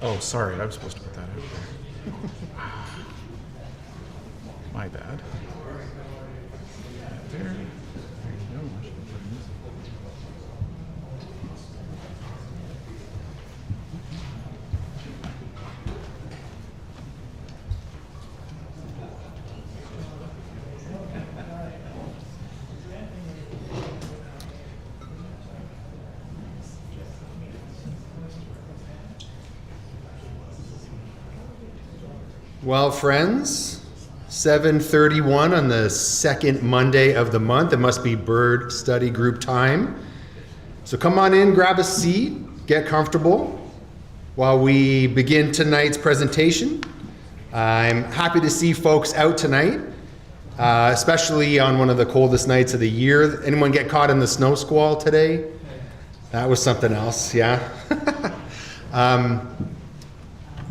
Oh, sorry, I was supposed to put that out there. My bad. There. There you go. Well, friends, 7:31 on the second Monday of the month. It must be bird study group time. So come on in, grab a seat, get comfortable while we begin tonight's presentation. I'm happy to see folks out tonight, especially on one of the coldest nights of the year. Anyone get caught in the snow squall today? That was something else, yeah.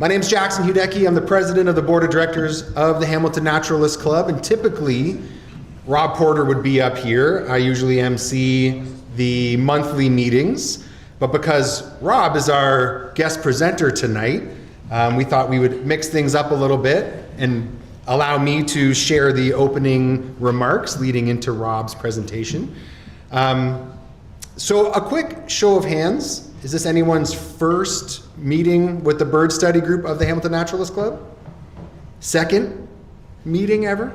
My name's Jackson Hudecki. I'm the president of the board of directors of the Hamilton Naturalist Club, and typically Rob Porter would be up here. I usually MC the monthly meetings, but because Rob is our guest presenter tonight, we thought we would mix things up a little bit and allow me to share the opening remarks leading into Rob's presentation. So a quick show of hands. Is this anyone's first meeting with the bird study group of the Hamilton Naturalist Club? Second meeting ever?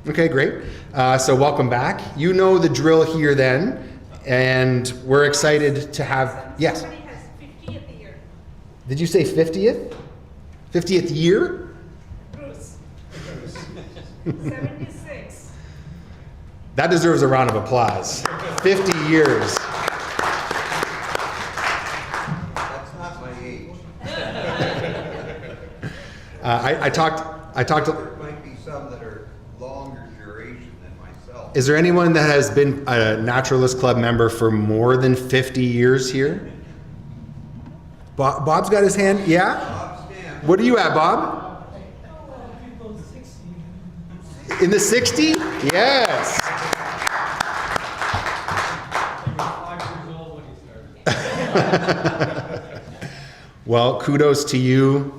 Okay, great. So welcome back. You know the drill here then, and we're excited to have, yes? Somebody has 50th year. Did you say 50th? 50th year? Bruce. 76. That deserves a round of applause. 50 years. I talked. There might be some that are longer duration than myself. Is there anyone that has been a Naturalist Club member for more than 50 years here? Bob's got his hand. Yeah. Bob Stamp. What are you at, Bob? In the 60? Yes. Well, kudos to you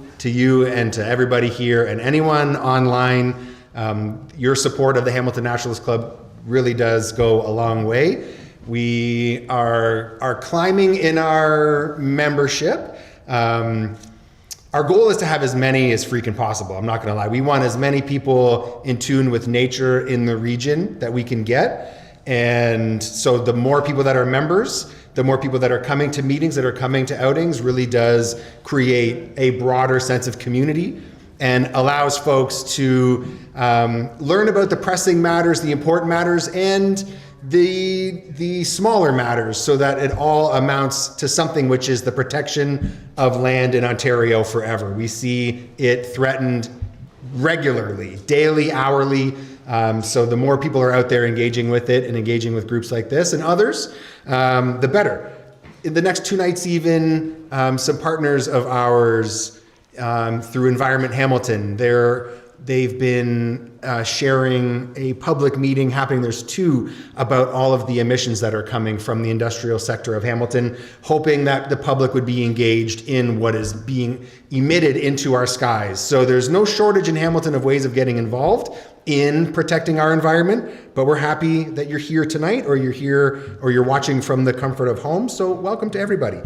and to everybody here and anyone online. Your support of the Hamilton Naturalist Club really does go a long way. We are climbing in our membership. Our goal is to have as many as freaking possible. I'm not going to lie. We want as many people in tune with nature in the region that we can get. And so the more people that are members, the more people that are coming to meetings, that are coming to outings, really does create a broader sense of community and allows folks to learn about the pressing matters, the important matters, and the smaller matters, so that it all amounts to something, which is the protection of land in Ontario forever. We see it threatened regularly, daily, hourly. So the more people are out there engaging with it and engaging with groups like this and others, the better. In the next 2 nights even, some partners of ours through Environment Hamilton, they've been sharing a public meeting happening. There's 2 about all of the emissions that are coming from the industrial sector of Hamilton, hoping that the public would be engaged in what is being emitted into our skies. So there's no shortage in Hamilton of ways of getting involved in protecting our environment, but we're happy that you're here tonight, or you're here, or you're watching from the comfort of home. So welcome to everybody.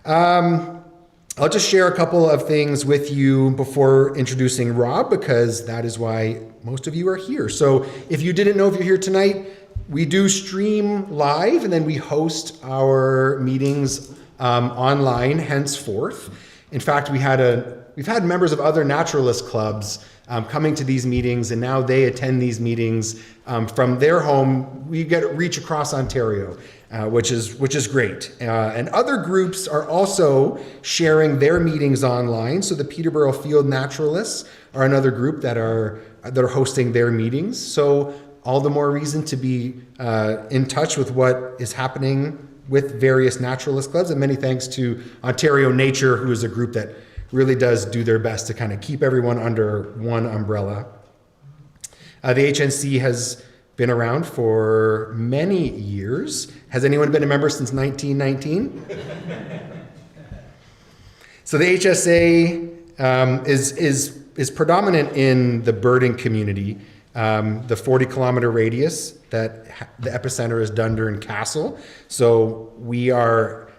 I'll just share a couple of things with you before introducing Rob, because that is why most of you are here. So if you didn't know, if you're here tonight, we do stream live, and then we host our meetings online henceforth. In fact, we've had members of other naturalist clubs coming to these meetings, and now they attend these meetings from their home. We get reach across Ontario, which is great. And other groups are also sharing their meetings online. So the Peterborough Field Naturalists are another group that are hosting their meetings. So all the more reason to be in touch with what is happening with various naturalist clubs. And many thanks to Ontario Nature, who is a group that really does do their best to kind of keep everyone under one umbrella. The HNC has been around for many years. Has anyone been a member since 1919? So the HSA is predominant in the birding community. The 40-kilometer radius that the epicenter is Dundurn Castle. So we are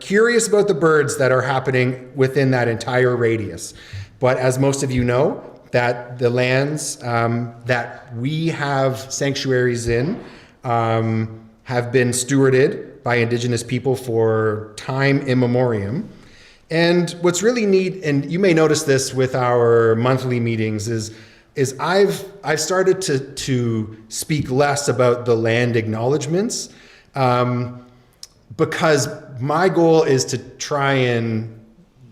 curious about the birds that are happening within that entire radius. But as most of you know, that the lands that we have sanctuaries in have been stewarded by Indigenous people for time immemorial. And what's really neat, and you may notice this with our monthly meetings, is I've started to speak less about the land acknowledgements because my goal is to try and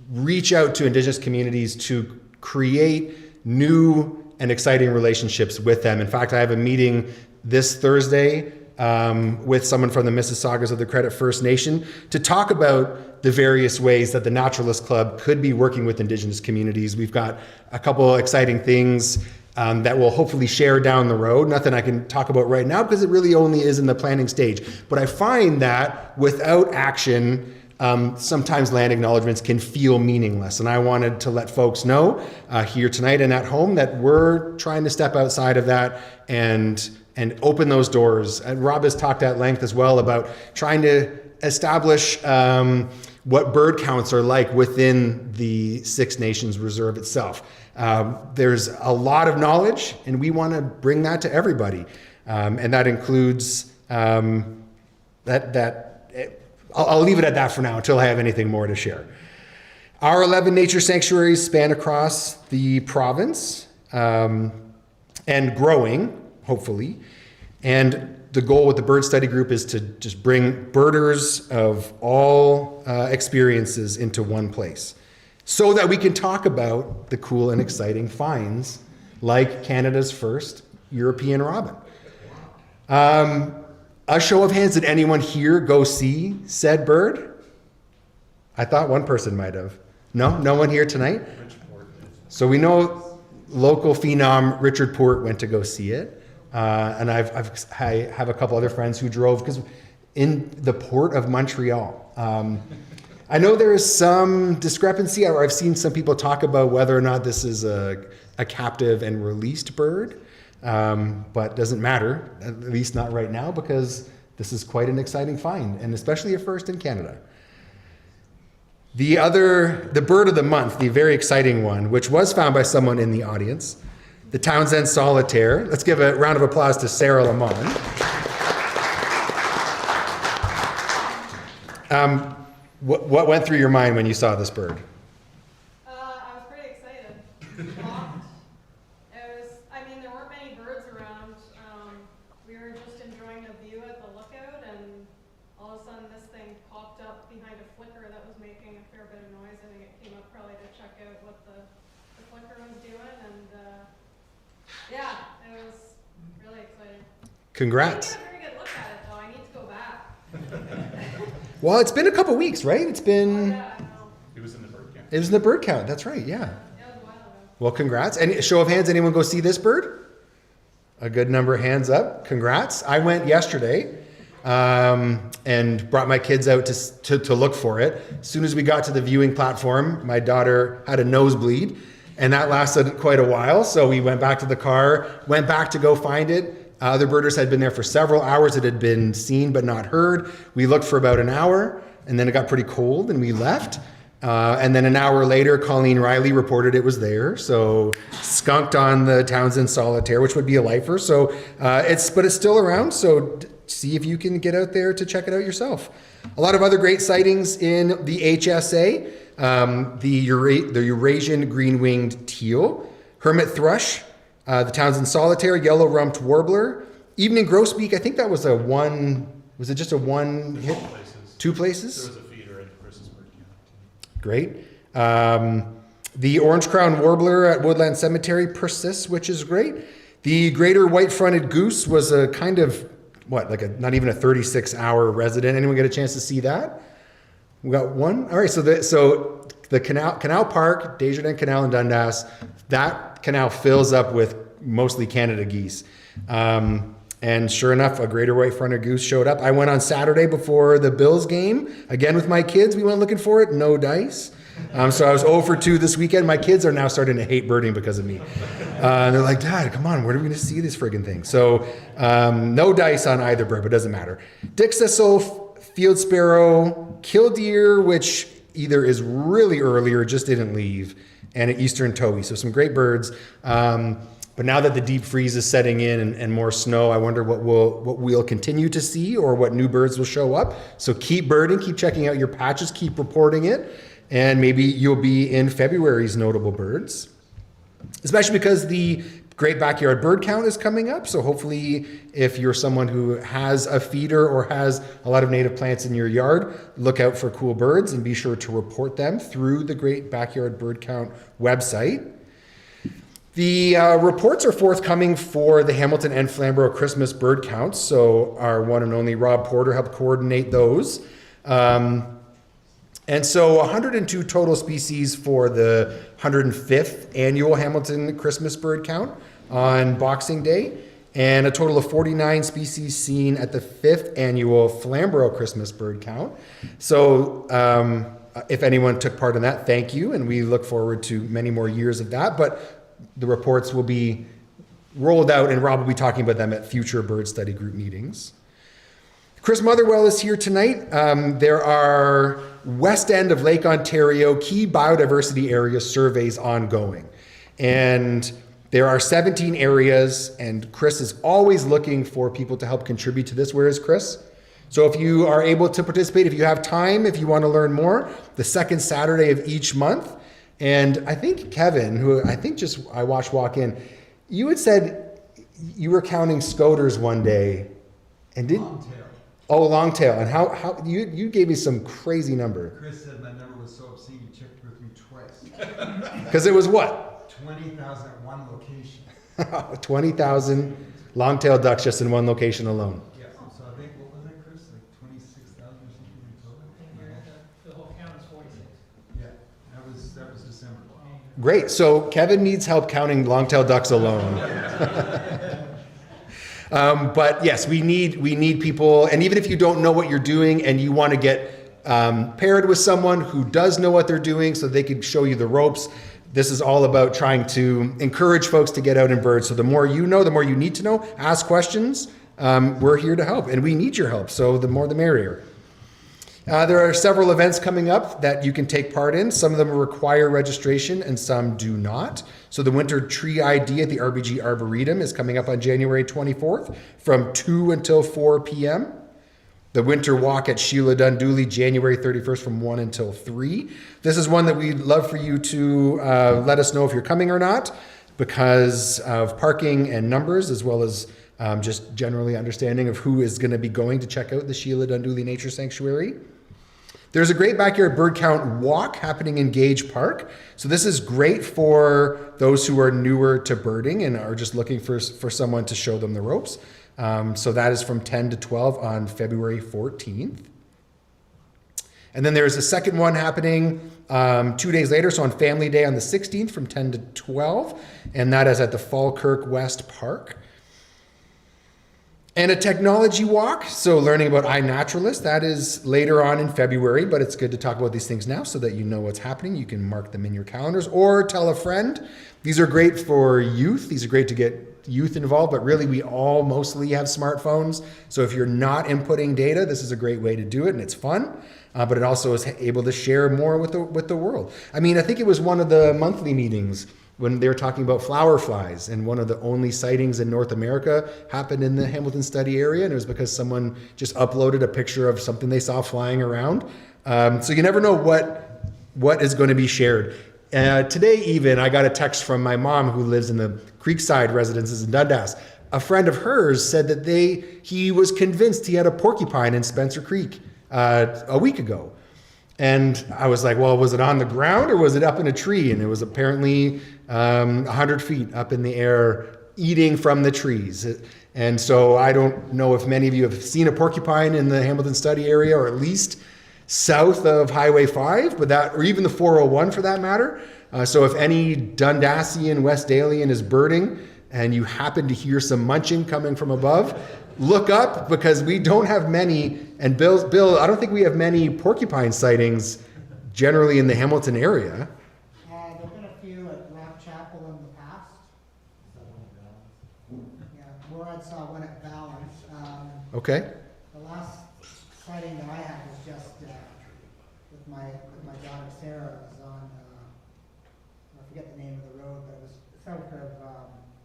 reach out to Indigenous communities to create new and exciting relationships with them. In fact, I have a meeting this Thursday with someone from the Mississaugas of the Credit First Nation to talk about the various ways that the Naturalist Club could be working with Indigenous communities. We've got a couple exciting things that we'll hopefully share down the road. Nothing I can talk about right now because it really only is in the planning stage. But I find that without action, sometimes land acknowledgements can feel meaningless. And I wanted to let folks know here tonight and at home that we're trying to step outside of that and open those doors. And Rob has talked at length as well about trying to establish what bird counts are like within the Six Nations Reserve itself. There's a lot of knowledge, and we want to bring that to everybody. And that includes I'll leave it at that for now until I have anything more to share. Our 11 nature sanctuaries span across the province and growing, hopefully. And the goal with the bird study group is to just bring birders of all experiences into one place so that we can talk about the cool and exciting finds like Canada's first European robin. A show of hands, did anyone here go see said bird? I thought one person might have. No? No one here tonight? So we know local phenom Richard Port went to go see it. And I have a couple other friends who drove, because in the port of Montreal. I know there is some discrepancy, or I've seen some people talk about whether or not this is a captive and released bird, but doesn't matter, at least not right now, because this is quite an exciting find, and especially a first in Canada. The bird of the month, the very exciting one, which was found by someone in the audience, the Townsend Solitaire. Let's give a round of applause to Sarah Lamont. What went through your mind when you saw this bird? I was pretty excited. Shocked. There weren't many birds around. We were just enjoying the view at the lookout, and all of a sudden this thing popped up behind a flicker that was making a fair bit of noise. I think it came up probably to check out what the flicker was doing, and yeah, it was really exciting. Congrats. I didn't get a very good look at it though. I need to go back. Well, it's been a couple weeks, right? It's been... Yeah, I know. It was in the bird count. It was in the bird count, that's right, yeah. It was a while ago. Well, congrats. And show of hands, anyone go see this bird? A good number of hands up. Congrats. I went yesterday and brought my kids out to look for it. As soon as we got to the viewing platform, my daughter had a nosebleed, and that lasted quite a while. So we went back to the car, went back to go find it. Other birders had been there for several hours. It had been seen but not heard. We looked for about an hour, and then it got pretty cold, and we left. And then an hour later, Colleen Riley reported it was there. So skunked on the Townsend Solitaire, which would be a lifer. So it's still around. So see if you can get out there to check it out yourself. A lot of other great sightings in the HSA. The Eurasian green-winged teal, hermit thrush, the Townsend Solitaire, yellow-rumped warbler, evening grosbeak. I think that was was it just a one hit? Two places? There was a feeder at Chris's bird count. Great. The orange crown warbler at Woodland Cemetery persists, which is great. The greater white-fronted goose was a kind of, not even a 36-hour resident. Anyone get a chance to see that? We got one? All right, so the Canal Park, Desjardins Canal in Dundas, that canal fills up with mostly Canada geese. And sure enough, a greater white-fronted goose showed up. I went on Saturday before the Bills game, again with my kids. We went looking for it, no dice. So I was 0 for 2 this weekend. My kids are now starting to hate birding because of me. And they're like, Dad, come on, where are we going to see this friggin' thing? So no dice on either bird, but it doesn't matter. Dick thistle, field sparrow, killdeer, which either is really early or just didn't leave, and an eastern towhee. So some great birds. But now that the deep freeze is setting in and more snow, I wonder what we'll continue to see or what new birds will show up. So keep birding, keep checking out your patches, keep reporting it, and maybe you'll be in February's notable birds. Especially because the Great Backyard Bird Count is coming up. So hopefully if you're someone who has a feeder or has a lot of native plants in your yard, look out for cool birds and be sure to report them through the Great Backyard Bird Count website. The reports are forthcoming for the Hamilton and Flamborough Christmas bird counts. So our one and only Rob Porter helped coordinate those. And so 102 total species for the 105th annual Hamilton Christmas bird count on Boxing Day, and a total of 49 species seen at the 5th annual Flamborough Christmas bird count. So if anyone took part in that, thank you, and we look forward to many more years of that. But the reports will be rolled out, and Rob will be talking about them at future bird study group meetings. Chris Motherwell is here tonight. There are west end of Lake Ontario key biodiversity area surveys ongoing. And there are 17 areas, and Chris is always looking for people to help contribute to this. Where is Chris? So if you are able to participate, if you have time, if you want to learn more, the second Saturday of each month. And I think Kevin, who I think just I watched walk in, you had said you were counting scoters one day, and did Longtail. Oh, longtail. And how you gave me some crazy number. Chris said my number was so obscene he checked with me twice. Because it was what? 20,000 at one location. 20,000 longtail ducks just in one location alone. Yeah. So I think what was that, Chris? Like 26,000 or something in total. The whole count is 46. Yeah. That was December. Great. So Kevin needs help counting longtail ducks alone. But yes, we need people, and even if you don't know what you're doing and you want to get paired with someone who does know what they're doing so they can show you the ropes, this is all about trying to encourage folks to get out and bird. So the more you know, the more you need to know, ask questions. We're here to help, and we need your help, so the more the merrier. There are several events coming up that you can take part in. Some of them require registration and some do not. So the Winter Tree ID at the RBG Arboretum is coming up on January 24th from 2 until 4 p.m. The Winter Walk at Sheila Dundooly, January 31st from 1 until 3. This is one that we'd love for you to let us know if you're coming or not, because of parking and numbers, as well as just generally understanding of who is going to be going to check out the Sheila Dundooly Nature Sanctuary. There's a Great Backyard Bird Count walk happening in Gage Park. So this is great for those who are newer to birding and are just looking for someone to show them the ropes. So that is from 10 to 12 on February 14th. And then there's a second one happening 2 days later, so on Family Day on the 16th from 10 to 12. And that is at the Falkirk West Park. And a technology walk, so learning about iNaturalist, that is later on in February, but it's good to talk about these things now so that you know what's happening. You can mark them in your calendars or tell a friend. These are great for youth. These are great to get youth involved, but really we all mostly have smartphones. So if you're not inputting data, this is a great way to do it, and it's fun. But it also is able to share more with the world. I mean, I think it was one of the monthly meetings when they were talking about flower flies, and one of the only sightings in North America happened in the Hamilton study area, and it was because someone just uploaded a picture of something they saw flying around. So you never know what is going to be shared. Today even, I got a text from my mom who lives in the Creekside residences in Dundas. A friend of hers said that he was convinced he had a porcupine in Spencer Creek a week ago. And I was like, well, was it on the ground or was it up in a tree? And it was apparently 100 feet up in the air, eating from the trees. And so I don't know if many of you have seen a porcupine in the Hamilton study area, or at least south of Highway 5, or even the 401 for that matter. So if any Dundassian, Westdalian is birding and you happen to hear some munching coming from above, look up, because we don't have many. And Bill, I don't think we have many porcupine sightings generally in the Hamilton area. There've been a few at Rock Chapel in the past. Yeah, Morad saw one at Balance. Okay. The last sighting that I had was just with my daughter Sarah. It was on I forget the name of the road, but it was south of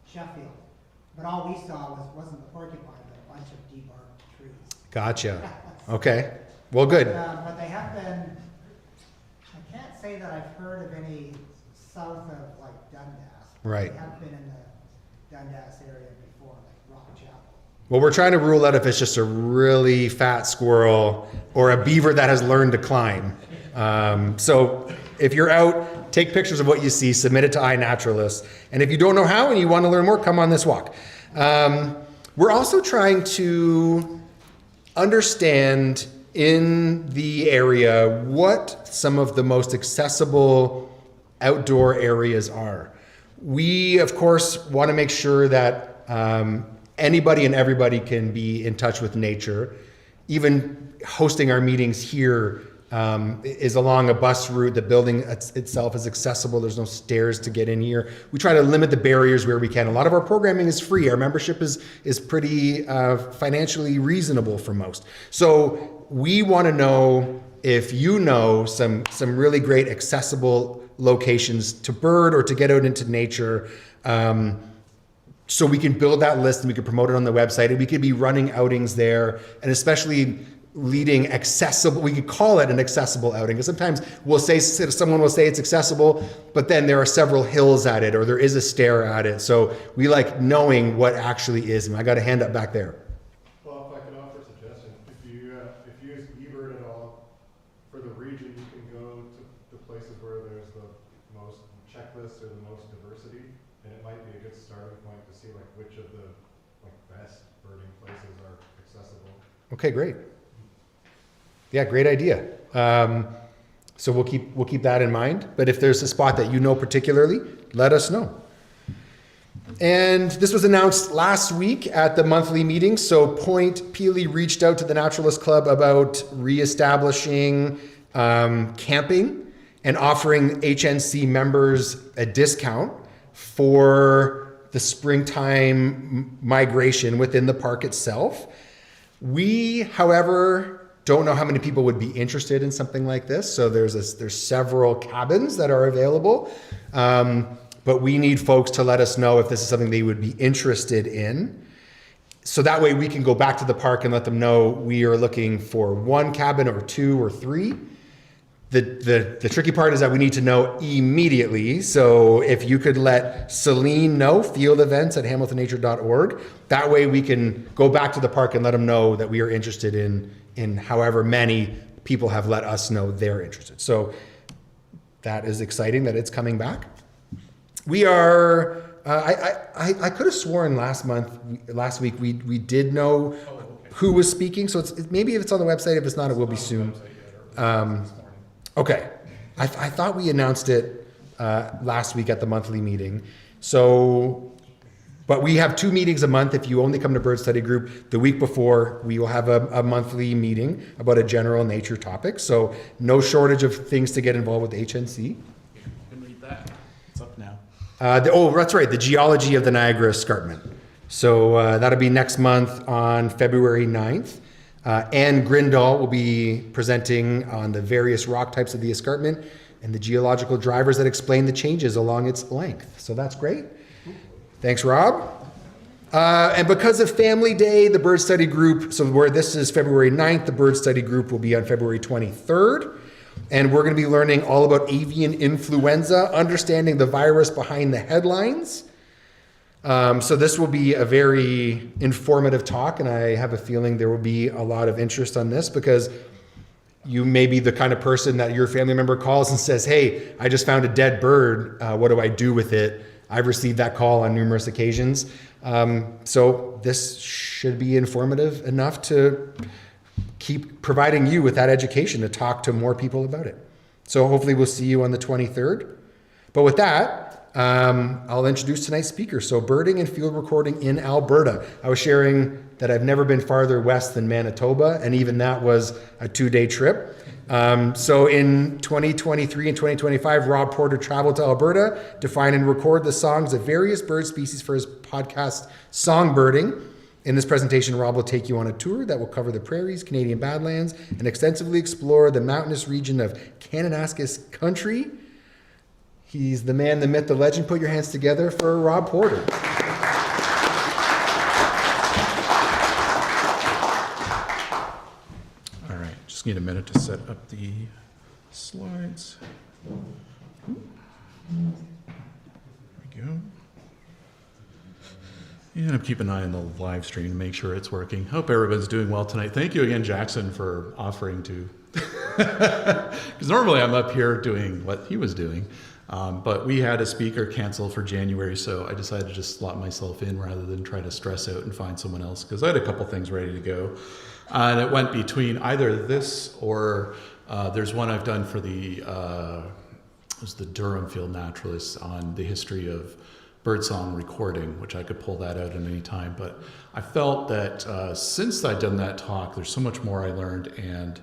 Sheffield. But all we saw wasn't the porcupine, but a bunch of debarked trees. Gotcha. Okay. Well, good. But they have been. I can't say that I've heard of any south of like Dundas. Right. They have been in the Dundas area before, like Rock Chapel. Well, we're trying to rule out if it's just a really fat squirrel or a beaver that has learned to climb. So if you're out, take pictures of what you see, submit it to iNaturalist. And if you don't know how and you want to learn more, come on this walk. We're also trying to understand in the area what some of the most accessible outdoor areas are. We, of course, want to make sure that anybody and everybody can be in touch with nature. Even hosting our meetings here is along a bus route. The building itself is accessible. There's no stairs to get in here. We try to limit the barriers where we can. A lot of our programming is free. Our membership is pretty financially reasonable for most. So we want to know if you know some really great accessible locations to bird or to get out into nature. So we can build that list and we can promote it on the website, and we could be running outings there, and especially leading accessible, we could call it an accessible outing, because sometimes someone will say it's accessible, but then there are several hills at it or there is a stair at it. So we like knowing what actually is. And I got a hand up back there. Well, if I could offer a suggestion, if you use eBird at all, for the region, you can go to the places where there's the most checklists or the most diversity, and it might be a good starting point to see like which of the like best birding places are accessible. Okay, great. Yeah, great idea. So we'll keep that in mind. But if there's a spot that you know particularly, let us know. And this was announced last week at the monthly meeting. So Point Peely reached out to the Naturalist Club about reestablishing camping and offering HNC members a discount for the springtime migration within the park itself. We, however, don't know how many people would be interested in something like this. So there's several cabins that are available, but we need folks to let us know if this is something they would be interested in. So that way we can go back to the park and let them know we are looking for one cabin or two or three. The tricky part is that we need to know immediately. So if you could let Celine know, fieldevents@hamiltonnature.org, that way we can go back to the park and let them know that we are interested in however many people have let us know they're interested. So that is exciting that it's coming back. We are, I could have sworn last week we did know who was speaking. So maybe if it's on the website, if it's not, it will be soon. Okay. I thought we announced it last week at the monthly meeting. So, but we have 2 meetings a month. If you only come to Bird Study Group, the week before, we will have a monthly meeting about a general nature topic. So no shortage of things to get involved with HNC. You can read that. It's up now. That's right, the geology of the Niagara Escarpment. So that'll be next month on February 9th. Anne Grindall will be presenting on the various rock types of the escarpment and the geological drivers that explain the changes along its length. So that's great. Thanks, Rob. And because of Family Day, the Bird Study Group, so where this is February 9th, the Bird Study Group will be on February 23rd. And we're going to be learning all about avian influenza, understanding the virus behind the headlines. So this will be a very informative talk, and I have a feeling there will be a lot of interest on this because you may be the kind of person that your family member calls and says, hey, I just found a dead bird. What do I do with it? I've received that call on numerous occasions. So this should be informative enough to keep providing you with that education to talk to more people about it. So hopefully we'll see you on the 23rd. But with that, I'll introduce tonight's speaker. So birding and field recording in Alberta. I was sharing that I've never been farther west than Manitoba, and even that was a 2-day trip. So in 2023 and 2025, Rob Porter traveled to Alberta to find and record the songs of various bird species for his podcast, Songbirding. In this presentation, Rob will take you on a tour that will cover the prairies, Canadian Badlands, and extensively explore the mountainous region of Kananaskis country. He's the man, the myth, the legend. Put your hands together for Rob Porter. All right, just need a minute to set up the slides. There we go. And I'm keeping an eye on the live stream to make sure it's working. Hope everyone's doing well tonight. Thank you again, Jackson, for offering to. Because normally I'm up here doing what he was doing. But we had a speaker cancel for January, so I decided to just slot myself in rather than try to stress out and find someone else, because I had a couple things ready to go. And it went between either this or there's one I've done for it was the Durham Field Naturalists on the history of birdsong recording, which I could pull that out at any time. But I felt that since I'd done that talk, there's so much more I learned. And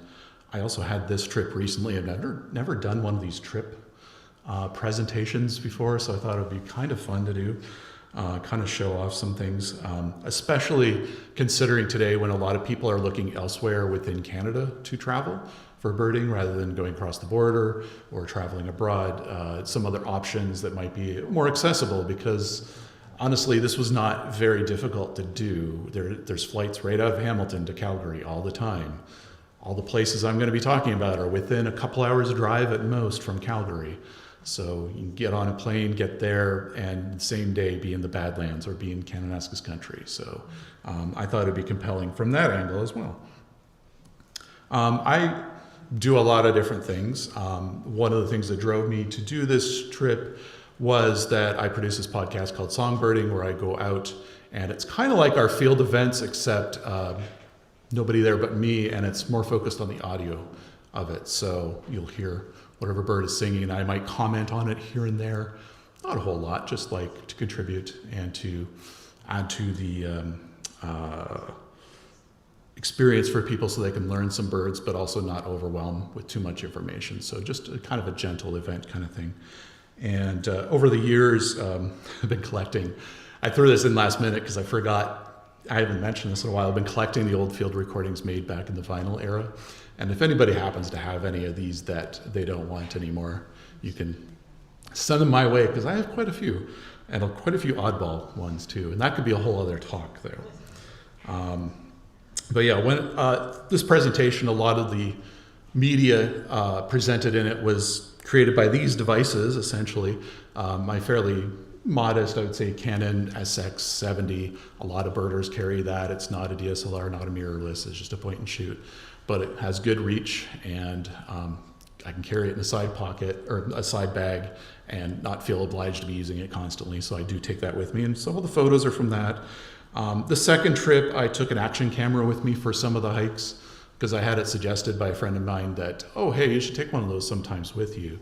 I also had this trip recently. I've never done one of these trip presentations before, so I thought it would be kind of fun to do, kind of show off some things, especially considering today when a lot of people are looking elsewhere within Canada to travel for birding rather than going across the border or traveling abroad, some other options that might be more accessible, because honestly, this was not very difficult to do. There's flights right out of Hamilton to Calgary all the time. All the places I'm going to be talking about are within a couple hours drive at most from Calgary. So you can get on a plane, get there, and same day be in the Badlands or be in Kananaskis country. So I thought it'd be compelling from that angle as well. I do a lot of different things. One of the things that drove me to do this trip was that I produce this podcast called Songbirding, where I go out, and it's kind of like our field events, except nobody there but me, and it's more focused on the audio of it. So you'll hear whatever bird is singing, and I might comment on it here and there. Not a whole lot, just like to contribute and to add to the experience for people so they can learn some birds, but also not overwhelm with too much information. So just a kind of a gentle event kind of thing. And over the years, I've been collecting. I threw this in last minute because I forgot. I haven't mentioned this in a while. I've been collecting the old field recordings made back in the vinyl era. And if anybody happens to have any of these that they don't want anymore, you can send them my way, because I have quite a few, and quite a few oddball ones too. And that could be a whole other talk there. But yeah, when this presentation, a lot of the media presented in it was created by these devices, essentially. My fairly modest, I would say, Canon SX70. A lot of birders carry that. It's not a DSLR, not a mirrorless. It's just a point and shoot. But it has good reach, and I can carry it in a side pocket or a side bag and not feel obliged to be using it constantly. So I do take that with me, and some of the photos are from that. The second trip, I took an action camera with me for some of the hikes, because I had it suggested by a friend of mine that, oh, hey, you should take one of those sometimes with you,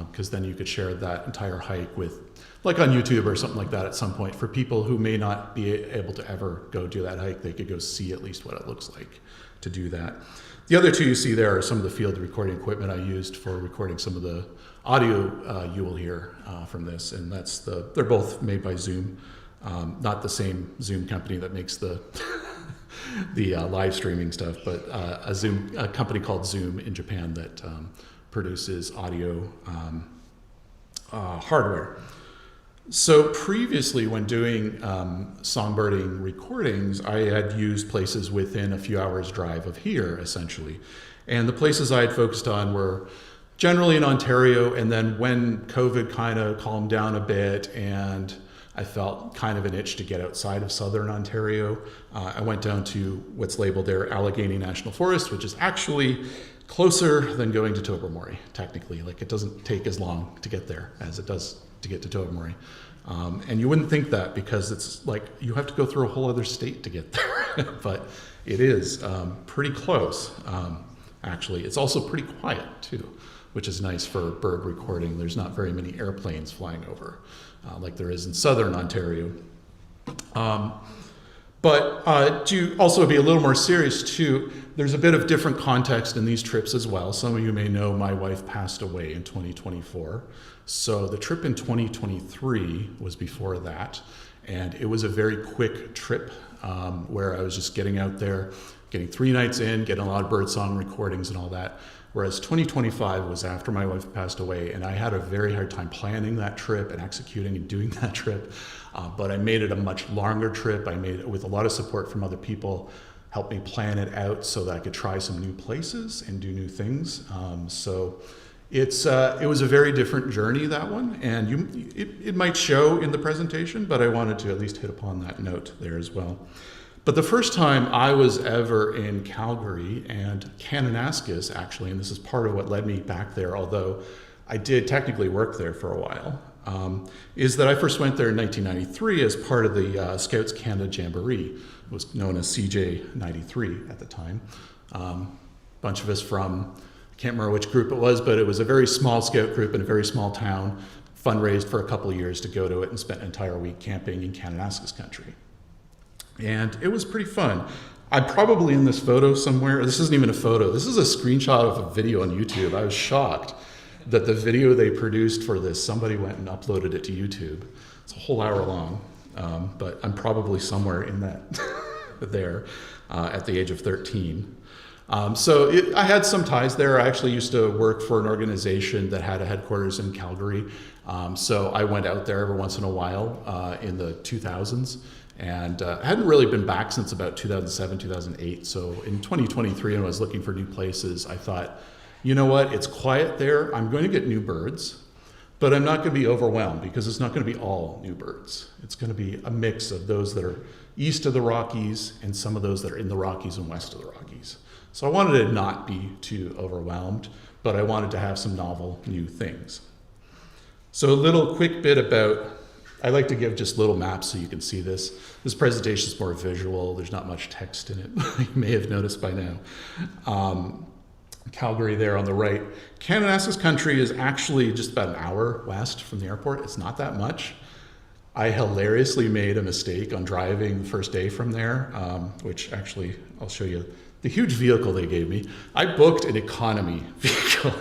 because then you could share that entire hike with, like on YouTube or something like that at some point. For people who may not be able to ever go do that hike, they could go see at least what it looks like to do that. The other two you see there are some of the field recording equipment I used for recording some of the audio you will hear from this, and they're both made by Zoom, not the same Zoom company that makes the the live streaming stuff, but a company called Zoom in Japan that produces audio hardware. So previously, when doing songbirding recordings, I had used places within a few hours drive of here, essentially. And the places I had focused on were generally in Ontario, and then when COVID kind of calmed down a bit and I felt kind of an itch to get outside of southern Ontario, I went down to what's labeled there Allegheny National Forest, which is actually closer than going to Tobermory, technically. Like, it doesn't take as long to get there as it does to get to Tobermory. And you wouldn't think that, because it's like you have to go through a whole other state to get there. But it is pretty close, actually. It's also pretty quiet, too, which is nice for bird recording. There's not very many airplanes flying over like there is in southern Ontario. But to also be a little more serious too, there's a bit of different context in these trips as well. Some of you may know my wife passed away in 2024. So the trip in 2023 was before that. And it was a very quick trip where I was just getting out there, getting 3 nights in, getting a lot of birdsong recordings and all that. Whereas 2025 was after my wife passed away, and I had a very hard time planning that trip and executing and doing that trip. But I made it a much longer trip. I made it with a lot of support from other people, helped me plan it out so that I could try some new places and do new things. So it was a very different journey, that one, and it might show in the presentation, but I wanted to at least hit upon that note there as well. But the first time I was ever in Calgary and Kananaskis, actually, and this is part of what led me back there, although I did technically work there for a while, is that I first went there in 1993 as part of the Scouts Canada Jamboree. It was known as CJ 93 at the time. Bunch of us from, I can't remember which group it was, but it was a very small scout group in a very small town, fundraised for a couple of years to go to it and spent an entire week camping in Kananaskis country. And it was pretty fun. I'm probably in this photo somewhere. This isn't even a photo. This is a screenshot of a video on YouTube. I was shocked that the video they produced for this, somebody went and uploaded it to YouTube. It's a whole hour long, but I'm probably somewhere in that there at the age of 13. I had some ties there. I actually used to work for an organization that had a headquarters in Calgary. So I went out there every once in a while in the 2000s. And I hadn't really been back since about 2007, 2008. So in 2023, when I was looking for new places, I thought, you know what, it's quiet there. I'm going to get new birds, but I'm not going to be overwhelmed because it's not going to be all new birds. It's going to be a mix of those that are east of the Rockies and some of those that are in the Rockies and west of the Rockies. So I wanted to not be too overwhelmed, but I wanted to have some novel new things. So a little quick bit about, I like to give just little maps so you can see this. This presentation is more visual. There's not much text in it. You may have noticed by now. Calgary there on the right. Kananaskis country is actually just about an hour west from the airport. It's not that much. I hilariously made a mistake on driving the first day from there, which actually I'll show you the huge vehicle they gave me. I booked an economy vehicle.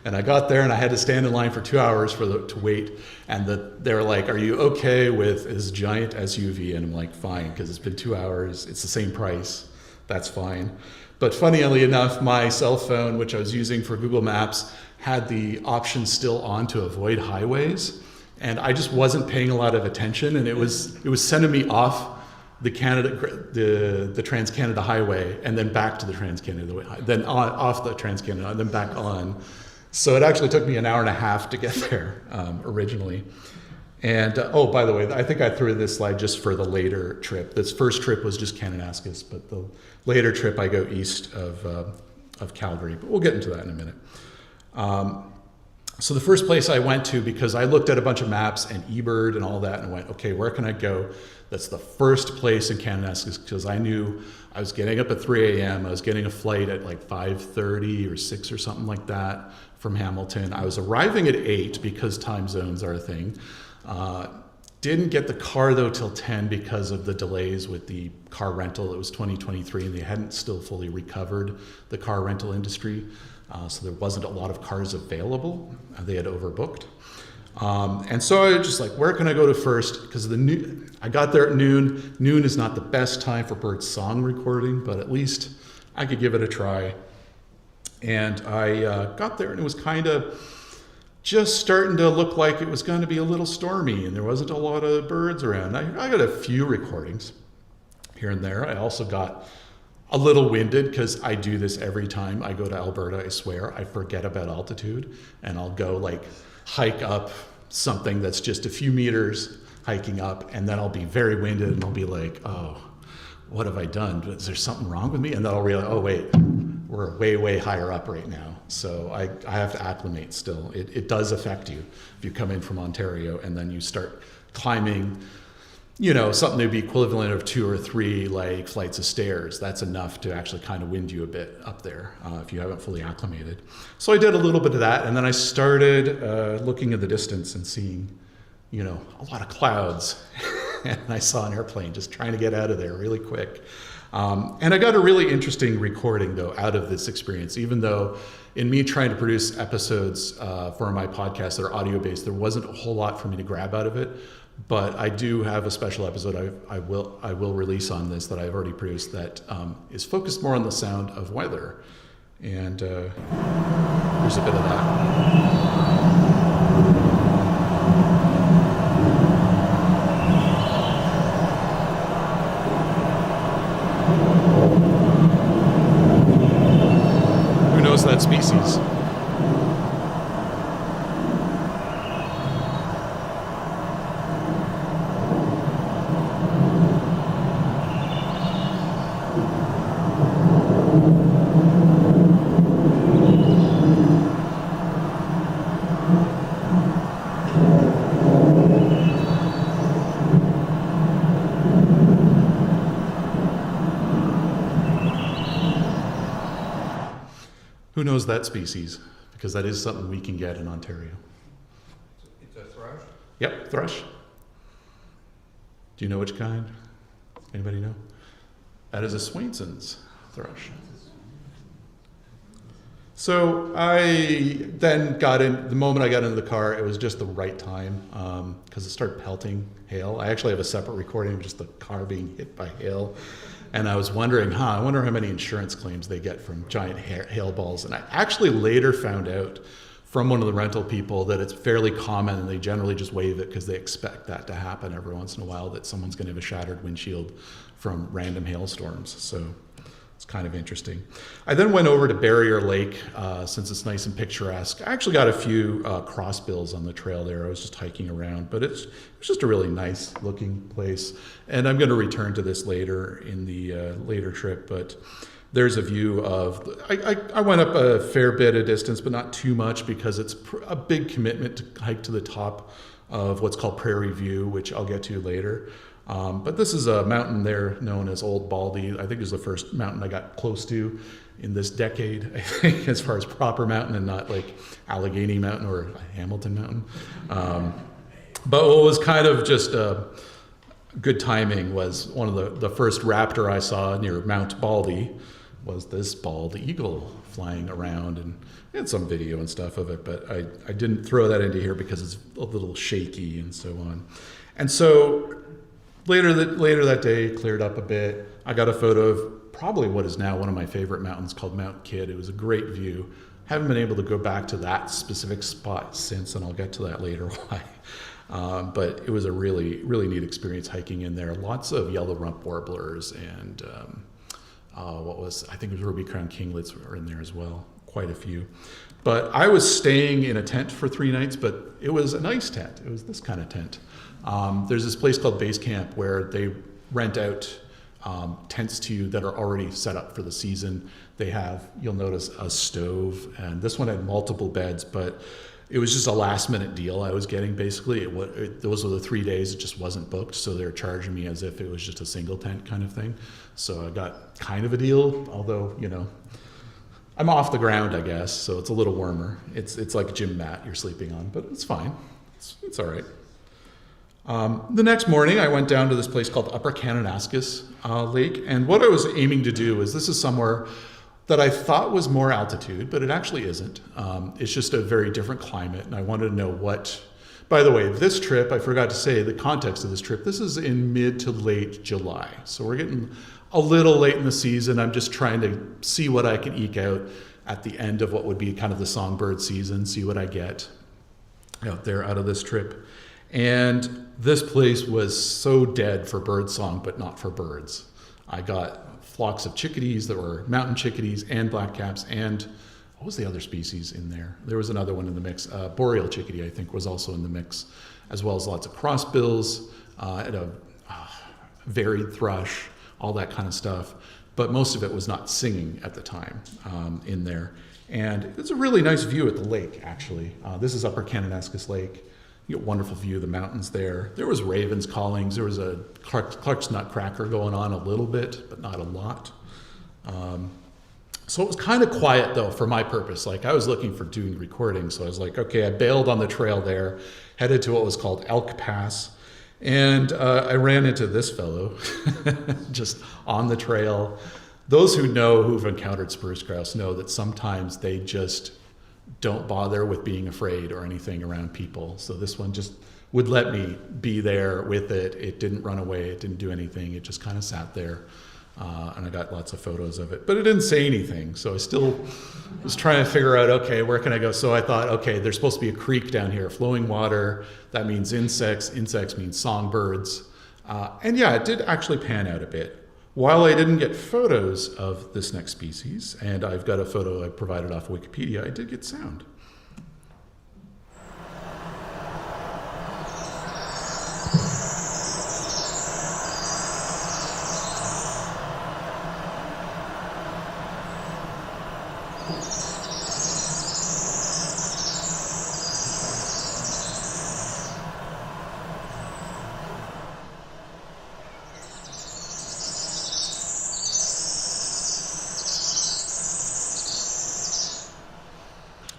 And I got there and I had to stand in line for 2 hours to wait. And they were like, are you okay with this giant SUV? And I'm like, fine, because it's been 2 hours. It's the same price. That's fine. But funnily enough, my cell phone, which I was using for Google Maps, had the option still on to avoid highways. And I just wasn't paying a lot of attention. And it was sending me off the Trans-Canada Highway and then back to the Trans-Canada, then off the Trans-Canada, and then back on. So it actually took me an hour and a half to get there originally. And oh, by the way, I think I threw this slide just for the later trip. This first trip was just Kananaskis, but the later trip I go east of Calgary. But we'll get into that in a minute. So the first place I went to, because I looked at a bunch of maps and eBird and all that and went, okay, where can I go? That's the first place in Kananaskis, because I knew I was getting up at 3 a.m. I was getting a flight at like 5:30 or 6 or something like that from Hamilton. I was arriving at 8 because time zones are a thing. Didn't get the car though till 10 because of the delays with the car rental. It was 2023 and they hadn't still fully recovered the car rental industry. So there wasn't a lot of cars available. They had overbooked. And so I was just like, where can I go to first? Because I got there at noon. Noon is not the best time for bird song recording, but at least I could give it a try. And I got there and it was kind of just starting to look like it was going to be a little stormy and there wasn't a lot of birds around. I got a few recordings here and there. I also got a little winded because I do this every time I go to Alberta, I swear. I forget about altitude and I'll go like hike up something that's just a few meters hiking up and then I'll be very winded and I'll be like, oh, what have I done? Is there something wrong with me? And then I'll realize, oh wait, we're way, way higher up right now. So I have to acclimate still. It does affect you if you come in from Ontario and then you start climbing, you know, something to be equivalent of 2 or 3 like flights of stairs. That's enough to actually kind of wind you a bit up there if you haven't fully acclimated. So I did a little bit of that and then I started looking at the distance and seeing, you know, a lot of clouds. and I saw an airplane just trying to get out of there really quick. And I got a really interesting recording, though, out of this experience, even though in me trying to produce episodes for my podcast that are audio-based, there wasn't a whole lot for me to grab out of it. But I do have a special episode I will release on this that I've already produced that is focused more on the sound of weather. And here's a bit of that. Who knows that species? Who knows that species? Because that is something we can get in Ontario. It's a thrush? Yep, thrush. Do you know which kind? Anybody know? That is a Swainson's thrush. So I then got in, the moment I got into the car, it was just the right time because it started pelting hail. I actually have a separate recording of just the car being hit by hail. And I was wondering, I wonder how many insurance claims they get from giant hail balls. And I actually later found out from one of the rental people that it's fairly common and they generally just waive it because they expect that to happen every once in a while, that someone's going to have a shattered windshield from random hailstorms. So it's kind of interesting. I then went over to Barrier Lake since it's nice and picturesque. I actually got a few crossbills on the trail there. I was just hiking around, but it's just a really nice looking place. And I'm going to return to this later in the later trip, but there's a view of, I went up a fair bit of distance, but not too much because it's a big commitment to hike to the top of what's called Prairie View, which I'll get to later. But this is a mountain there known as Old Baldy. I think it was the first mountain I got close to in this decade, I think, as far as proper mountain and not like Allegheny Mountain or Hamilton Mountain. But what was kind of just good timing was one of the first raptor I saw near Mount Baldy was this bald eagle flying around, and I had some video and stuff of it, but I didn't throw that into here because it's a little shaky and so on. And so Later that day, cleared up a bit. I got a photo of probably what is now one of my favorite mountains called Mount Kidd. It was a great view. Haven't been able to go back to that specific spot since, and I'll get to that later why. But it was a really, really neat experience hiking in there. Lots of yellow rump warblers and I think it was ruby crown kinglets were in there as well. Quite a few. But I was staying in a tent for 3 nights, but it was a nice tent. It was this kind of tent. There's this place called Base Camp where they rent out tents to you that are already set up for the season. They have, you'll notice, a stove, and this one had multiple beds, but it was just a last minute deal I was getting basically. Those were the 3 days, it just wasn't booked, so they're charging me as if it was just a single tent kind of thing. So I got kind of a deal, although, I'm off the ground, I guess, so it's a little warmer. It's like a gym mat you're sleeping on, but it's fine. It's all right. The next morning, I went down to this place called Upper Kananaskis Lake, and what I was aiming to do is, this is somewhere that I thought was more altitude, but it actually isn't. It's just a very different climate, and I wanted to know what... By the way, this trip, I forgot to say the context of this trip, this is in mid to late July, so we're getting a little late in the season. I'm just trying to see what I can eke out at the end of what would be kind of the songbird season, see what I get out there out of this trip. And this place was so dead for birdsong, but not for birds. I got flocks of chickadees that were mountain chickadees and blackcaps, and what was the other species in there? There was another one in the mix. Boreal chickadee, I think, was also in the mix, as well as lots of crossbills, and a varied thrush, all that kind of stuff. But most of it was not singing at the time in there. And it's a really nice view at the lake, actually. This is Upper Kananaskis Lake. You get a wonderful view of the mountains there. There was ravens callings. There was a Clark's Nutcracker going on a little bit, but not a lot. So it was kind of quiet, though, for my purpose. Like, I was looking for doing recording, so I was like, okay, I bailed on the trail there, headed to what was called Elk Pass, And I ran into this fellow just on the trail. Those who've encountered spruce grouse know that sometimes they just don't bother with being afraid or anything around people. So this one just would let me be there with it. It didn't run away. It didn't do anything. It just kind of sat there. And I got lots of photos of it. But it didn't say anything. So I still was trying to figure out, okay, where can I go? So I thought, okay, there's supposed to be a creek down here, flowing water. That means insects. Insects means songbirds. And yeah, it did actually pan out a bit. While I didn't get photos of this next species, and I've got a photo I provided off Wikipedia, I did get sound.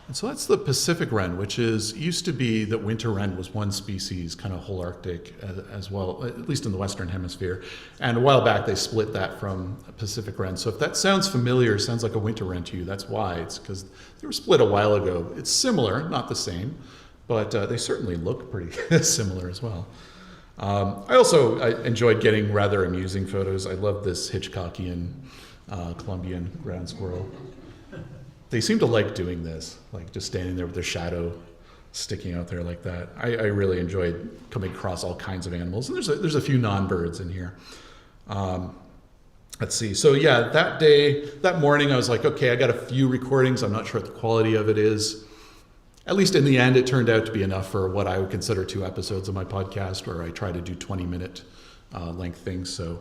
And so that's the Pacific wren, which used to be that winter wren was one species, kind of whole Arctic as well, at least in the Western Hemisphere. And a while back, they split that from Pacific wren. So if that sounds familiar, sounds like a winter wren to you, that's why. It's because they were split a while ago. It's similar, not the same, but they certainly look pretty similar as well. I enjoyed getting rather amusing photos. I love this Hitchcockian Colombian ground squirrel. They seem to like doing this, like just standing there with their shadow sticking out there like that. I really enjoyed coming across all kinds of animals. And there's a few non-birds in here. Let's see. So yeah, that morning, I was like, okay, I got a few recordings. I'm not sure what the quality of it is. At least in the end, it turned out to be enough for what I would consider 2 episodes of my podcast, where I try to do 20-minute length things. So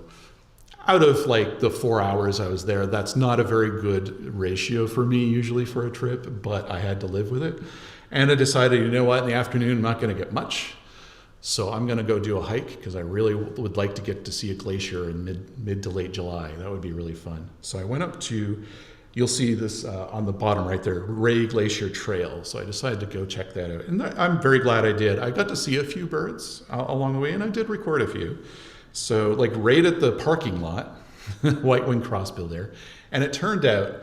out of like the 4 hours I was there, that's not a very good ratio for me usually for a trip, but I had to live with it. And I decided, you know what, in the afternoon, I'm not going to get much. So I'm going to go do a hike because I really would like to get to see a glacier in mid to late July. That would be really fun. So I went up to, you'll see this on the bottom right there, Ray Glacier Trail. So I decided to go check that out. And I'm very glad I did. I got to see a few birds along the way, and I did record a few. So like right at the parking lot, white-winged crossbill there. And it turned out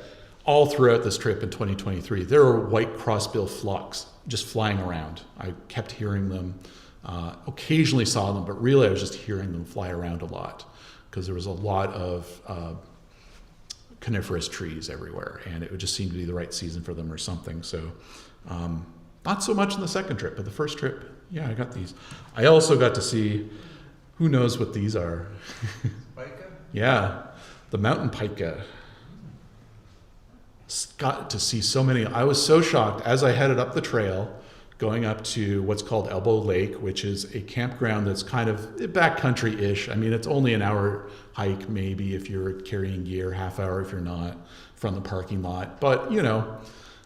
all throughout this trip in 2023, there were white crossbill flocks just flying around. I kept hearing them, occasionally saw them, but really I was just hearing them fly around a lot because there was a lot of coniferous trees everywhere, and it would just seem to be the right season for them or something. So not so much in the second trip, but the first trip, yeah, I got these. I also got to see, who knows what these are? Pica? Yeah, the mountain pika. Got to see so many. I was so shocked as I headed up the trail, going up to what's called Elbow Lake, which is a campground that's kind of backcountry-ish. I mean, it's only an hour hike maybe if you're carrying gear, half hour if you're not, from the parking lot. But, you know,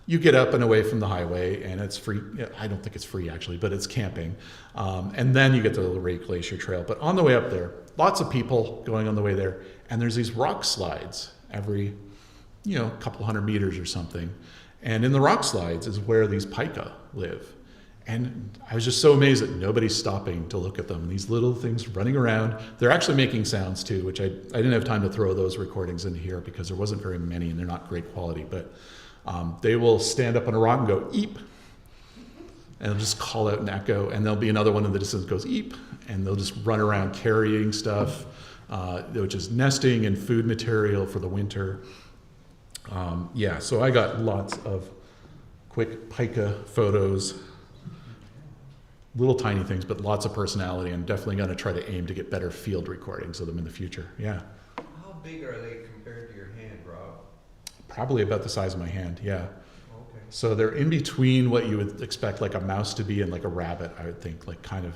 you get up and away from the highway, and it's free. I don't think it's free, actually, but it's camping. And then you get to the Ray Glacier Trail. But on the way up there, lots of people going on the way there, and there's these rock slides every, couple hundred meters or something. And in the rock slides is where these pika live. And I was just so amazed that nobody's stopping to look at them. These little things running around. They're actually making sounds too, which I didn't have time to throw those recordings in here because there wasn't very many and they're not great quality. But they will stand up on a rock and go, eep. And they'll just call out an echo. And there'll be another one in the distance that goes, eep. And they'll just run around carrying stuff, which is nesting and food material for the winter. So I got lots of quick pika photos, little tiny things, but lots of personality. I'm definitely going to try to aim to get better field recordings of them in the future. Yeah. How big are they compared to your hand, Rob? Probably about the size of my hand. Yeah. Okay. So they're in between what you would expect like a mouse to be and like a rabbit, I would think, like kind of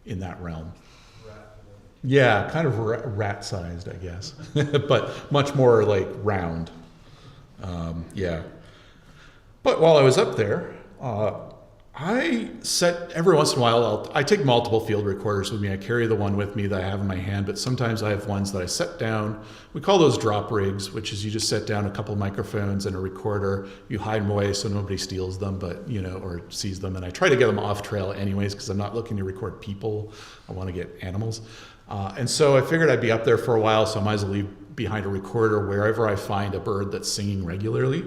in that realm. Yeah, kind of rat sized, I guess, but much more like round. But while I was up there, I set, every once in a while, I take multiple field recorders with me. I carry the one with me that I have in my hand, but sometimes I have ones that I set down. We call those drop rigs, which is you just set down a couple microphones and a recorder. You hide them away so nobody steals them, but or sees them. And I try to get them off trail anyways, because I'm not looking to record people. I want to get animals. And so I figured I'd be up there for a while, so I might as well leave behind a recorder wherever I find a bird that's singing regularly,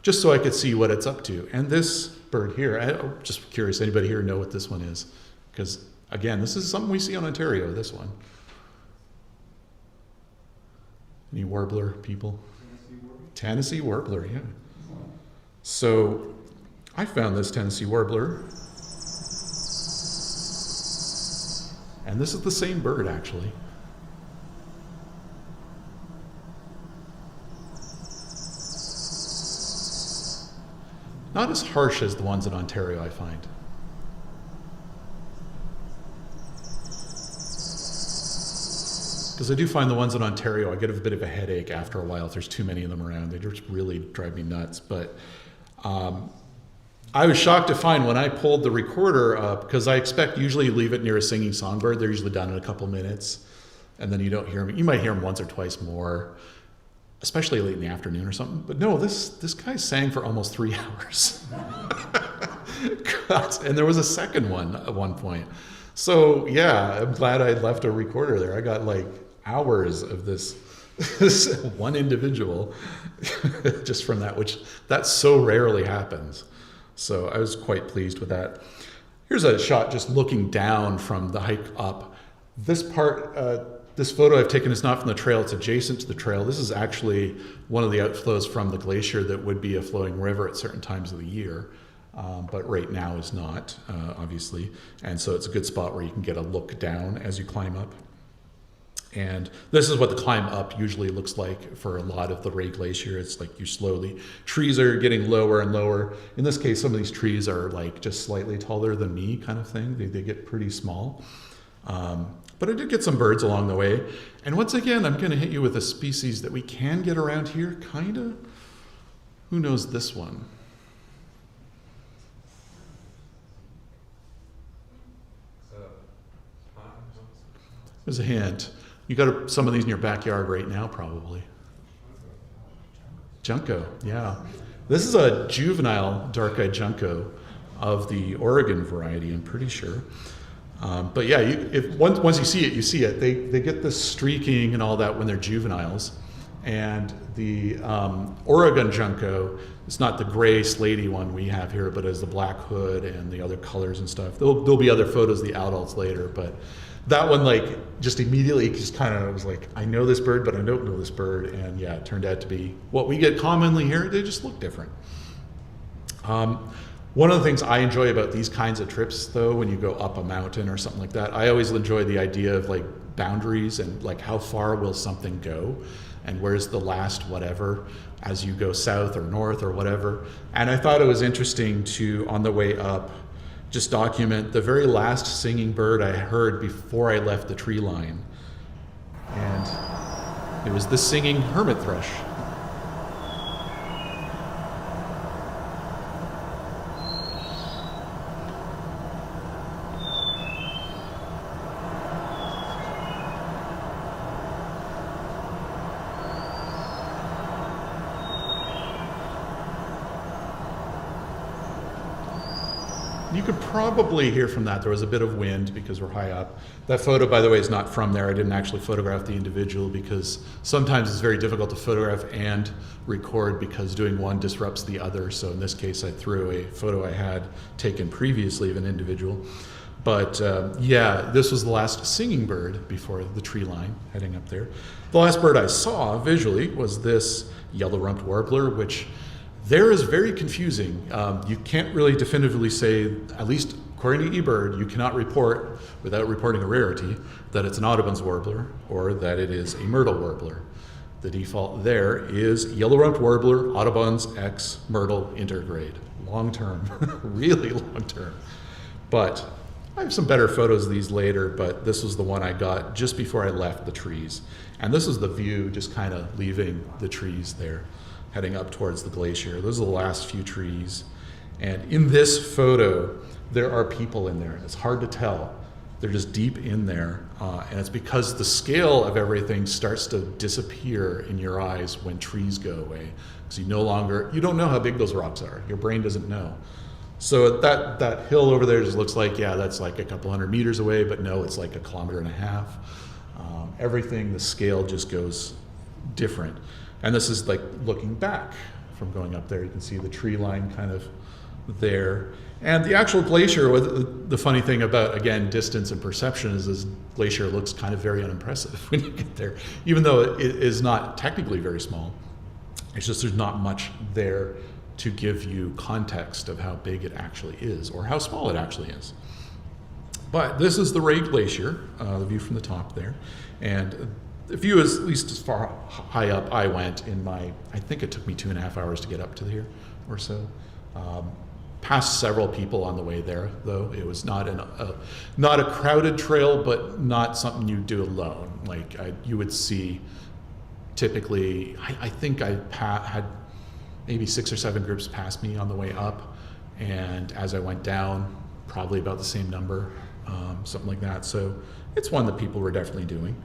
just so I could see what it's up to. And this bird here, I'm just curious, anybody here know what this one is? Because again, this is something we see on Ontario, this one. Any warbler people? Tennessee warbler, yeah. So I found this Tennessee warbler, and this is the same bird actually. Not as harsh as the ones in Ontario, I find. Because I do find the ones in Ontario, I get a bit of a headache after a while if there's too many of them around. They just really drive me nuts. But I was shocked to find when I pulled the recorder up, because I expect usually you leave it near a singing songbird. They're usually done in a couple minutes, and then you don't hear them. You might hear them once or twice more, especially late in the afternoon or something. But no, this guy sang for almost 3 hours. God, and there was a second one at one point. So yeah, I'm glad I left a recorder there. I got like hours of this one individual just from that, which that so rarely happens. So I was quite pleased with that. Here's a shot just looking down from the hike up. This part, this photo I've taken is not from the trail, it's adjacent to the trail. This is actually one of the outflows from the glacier that would be a flowing river at certain times of the year, but right now is not, obviously. And so it's a good spot where you can get a look down as you climb up. And this is what the climb up usually looks like for a lot of the Ray Glacier. It's like you slowly, trees are getting lower and lower. In this case, some of these trees are like just slightly taller than me kind of thing. They get pretty small. But I did get some birds along the way. And once again, I'm going to hit you with a species that we can get around here, kind of. Who knows this one? There's a hint. You got some of these in your backyard right now, probably. Junco, yeah. This is a juvenile dark-eyed junco of the Oregon variety, I'm pretty sure. But yeah, once you see it, you see it. They get this streaking and all that when they're juveniles. And the Oregon junco, it's not the gray slatey one we have here, but is the black hood and the other colors and stuff. There'll be other photos of the adults later, but that one, like, just immediately just kind of was like, I know this bird, but I don't know this bird. And yeah, it turned out to be what we get commonly here. They just look different. One of the things I enjoy about these kinds of trips, though, when you go up a mountain or something like that, I always enjoy the idea of like boundaries and like how far will something go and where's the last whatever as you go south or north or whatever. And I thought it was interesting to, on the way up, just document the very last singing bird I heard before I left the tree line. And it was this singing hermit thrush. You could probably hear from that. There was a bit of wind because we're high up. That photo, by the way, is not from there. I didn't actually photograph the individual because sometimes it's very difficult to photograph and record because doing one disrupts the other. So in this case, I threw a photo I had taken previously of an individual. But yeah, this was the last singing bird before the tree line heading up there. The last bird I saw visually was this yellow-rumped warbler, which there is very confusing. You can't really definitively say, at least according to eBird, you cannot report, without reporting a rarity, that it's an Audubon's warbler or that it is a myrtle warbler. The default there is yellow-rumped warbler, Audubon's X myrtle intergrade. Long-term, really long-term. But I have some better photos of these later, but this was the one I got just before I left the trees. And this is the view just kind of leaving the trees there, heading up towards the glacier. Those are the last few trees. And in this photo, there are people in there. It's hard to tell. They're just deep in there. And it's because the scale of everything starts to disappear in your eyes when trees go away. Because you don't know how big those rocks are. Your brain doesn't know. So that hill over there just looks like, yeah, that's like a couple hundred meters away, but no, it's like 1.5 kilometers. Everything, the scale just goes different. And this is like looking back from going up there. You can see the tree line kind of there. And the actual glacier, the funny thing about, again, distance and perception is this glacier looks kind of very unimpressive when you get there, even though it is not technically very small. It's just there's not much there to give you context of how big it actually is or how small it actually is. But this is the Ray Glacier, the view from the top there. And the view is at least as far high up I went in I think it took me 2.5 hours to get up to here or so. Passed several people on the way there, though. It was not a crowded trail, but not something you do alone. Like you would see typically, I think I had maybe 6 or 7 groups pass me on the way up. And as I went down, probably about the same number, something like that. So it's one that people were definitely doing.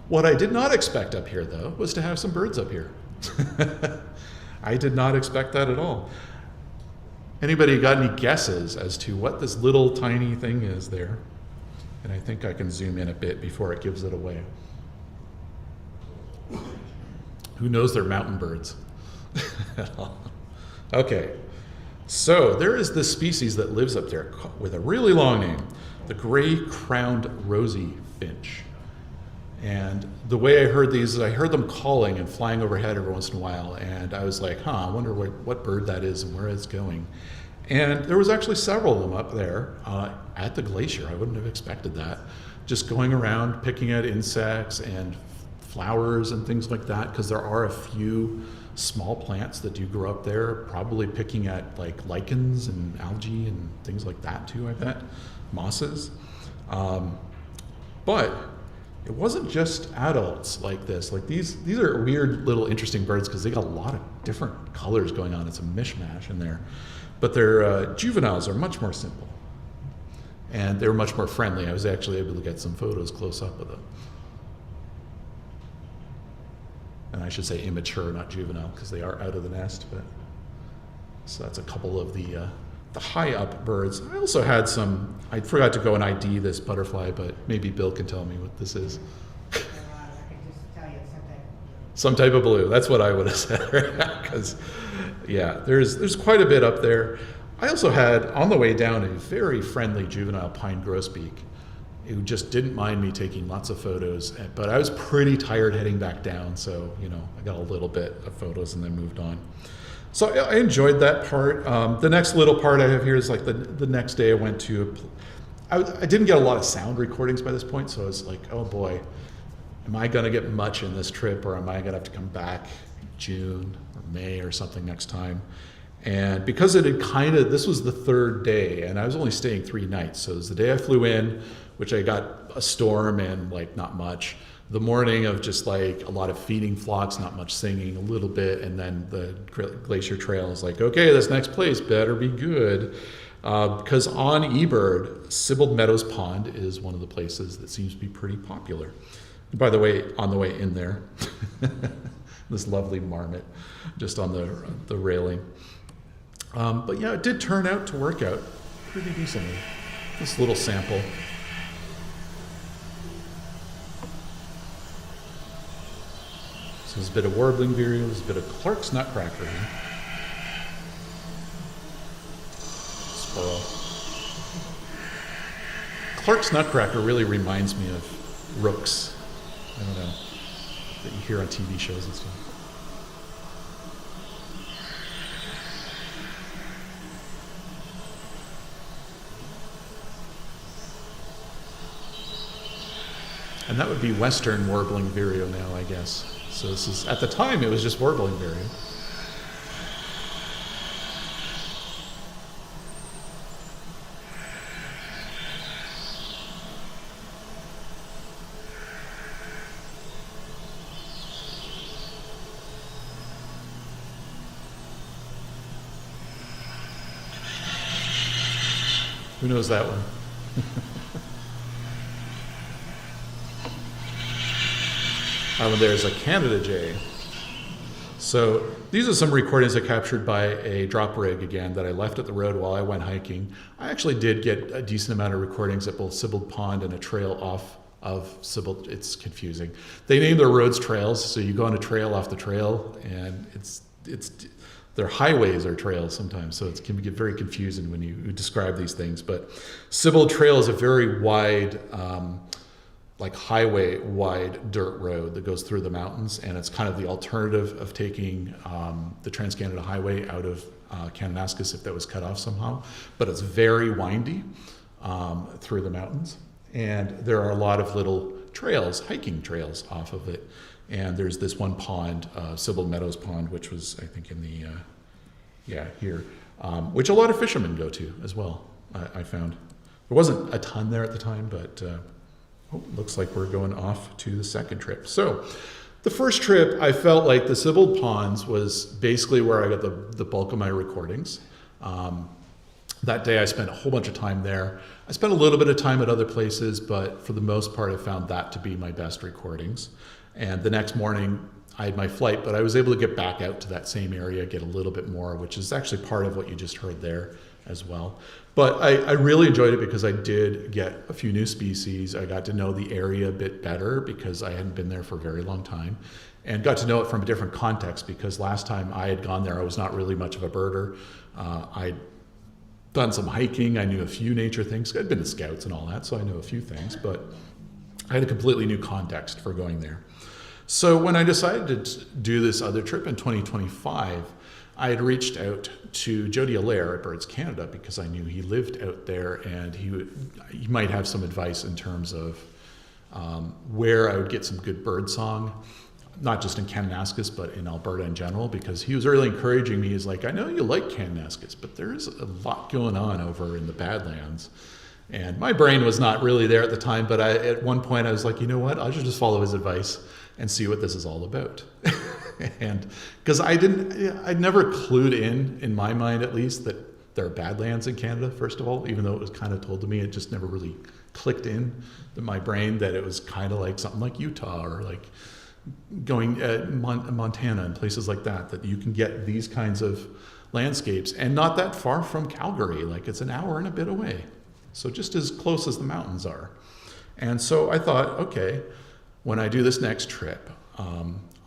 What I did not expect up here, though, was to have some birds up here. I did not expect that at all. Anybody got any guesses as to what this little tiny thing is there? And I think I can zoom in a bit before it gives it away. Who knows they're mountain birds? Okay, so there is this species that lives up there with a really long name, the gray-crowned rosy finch. And the way I heard these is I heard them calling and flying overhead every once in a while, and I was like, I wonder what bird that is and where it's going. And there was actually several of them up there at the glacier. I wouldn't have expected that. Just going around picking at insects and flowers and things like that, because there are a few small plants that do grow up there, probably picking at like lichens and algae and things like that too, I bet, mosses. But it wasn't just adults like this. Like these are weird little interesting birds because they got a lot of different colors going on. It's a mishmash in there. But their juveniles are much more simple. And they were much more friendly. I was actually able to get some photos close up of them. And I should say immature, not juvenile, because they are out of the nest. But so that's a couple of the high up birds. I also had some, I forgot to go and ID this butterfly, but maybe Bill can tell me what this is. I can just tell you it's Some type of blue. That's what I would have said, because yeah, there's quite a bit up there. I also had on the way down a very friendly juvenile pine grosbeak who just didn't mind me taking lots of photos, but I was pretty tired heading back down, so I got a little bit of photos and then moved on. So I enjoyed that part. The next little part I have here is like the next day I went to, I didn't get a lot of sound recordings by this point, so I was like, oh boy, am I gonna get much in this trip, or am I gonna have to come back June or May or something next time? And because it had this was the third day, and I was only staying 3 nights, so it was the day I flew in, which I got a storm and like not much. The morning of just like a lot of feeding flocks, not much singing, a little bit, and then the glacier trail is like, okay, this next place better be good. Because on eBird, Sibbald Meadows Pond is one of the places that seems to be pretty popular. And by the way, on the way in there, this lovely marmot just on the railing. But yeah, it did turn out to work out pretty decently. This little sample. So there's a bit of warbling vireo, there's a bit of Clark's nutcracker here. Squirrel. Clark's nutcracker really reminds me of rooks. I don't know, that you hear on TV shows and stuff. And that would be Western warbling vireo now, I guess. So this is, at the time, it was just warbling vireo. Who knows that one? There's a Canada jay. So these are some recordings I captured by a drop rig again that I left at the road while I went hiking. I actually did get a decent amount of recordings at both Sibbald Pond and a trail off of Sibbald. It's confusing. They name their roads trails, so you go on a trail off the trail, and their highways are trails sometimes, so it can get very confusing when you describe these things. But Sibbald Trail is a very wide, like highway wide dirt road that goes through the mountains, and it's kind of the alternative of taking the Trans-Canada Highway out of Kananaskis if that was cut off somehow. But it's very windy through the mountains, and there are a lot of little trails, hiking trails off of it. And there's this one pond, Sibbald Meadows Pond, which was, I think, in the, here, which a lot of fishermen go to as well, I found. There wasn't a ton there at the time, but looks like we're going off to the second trip. So the first trip, I felt like the Sibbald Ponds was basically where I got the bulk of my recordings. That day I spent a whole bunch of time there. I spent a little bit of time at other places, but for the most part I found that to be my best recordings. And the next morning I had my flight, but I was able to get back out to that same area, get a little bit more, which is actually part of what you just heard there as well. But I really enjoyed it because I did get a few new species. I got to know the area a bit better because I hadn't been there for a very long time, and got to know it from a different context because last time I had gone there, I was not really much of a birder. I'd done some hiking. I knew a few nature things. I'd been to Scouts and all that, so I know a few things, but I had a completely new context for going there. So when I decided to do this other trip in 2025, I had reached out to Jody Allaire at Birds Canada because I knew he lived out there, and he might have some advice in terms of where I would get some good bird song, not just in Kananaskis, but in Alberta in general, because he was really encouraging me. He's like, I know you like Kananaskis, but there's a lot going on over in the Badlands. And my brain was not really there at the time, but at one point I was like, you know what, I should just follow his advice and see what this is all about. And because I'd never clued in my mind at least, that there are Badlands in Canada, first of all, even though it was kind of told to me, it just never really clicked in my brain that it was kind of like something like Utah or like going Montana and places like that you can get these kinds of landscapes, and not that far from Calgary, like it's an hour and a bit away. So just as close as the mountains are. And so I thought, okay, when I do this next trip,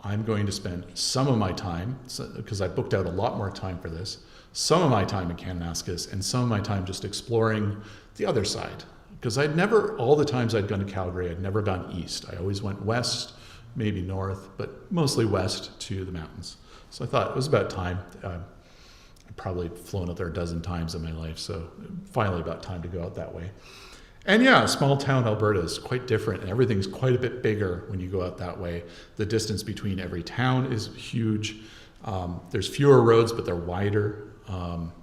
I'm going to spend some of my time, because I booked out a lot more time for this, some of my time in Kananaskis and some of my time just exploring the other side. Because all the times I'd gone to Calgary, I'd never gone east. I always went west, maybe north, but mostly west to the mountains. So I thought it was about time. I've probably flown out there a dozen times in my life, so finally about time to go out that way. And yeah, small town Alberta is quite different, and everything's quite a bit bigger when you go out that way. The distance between every town is huge. There's fewer roads, but they're wider. But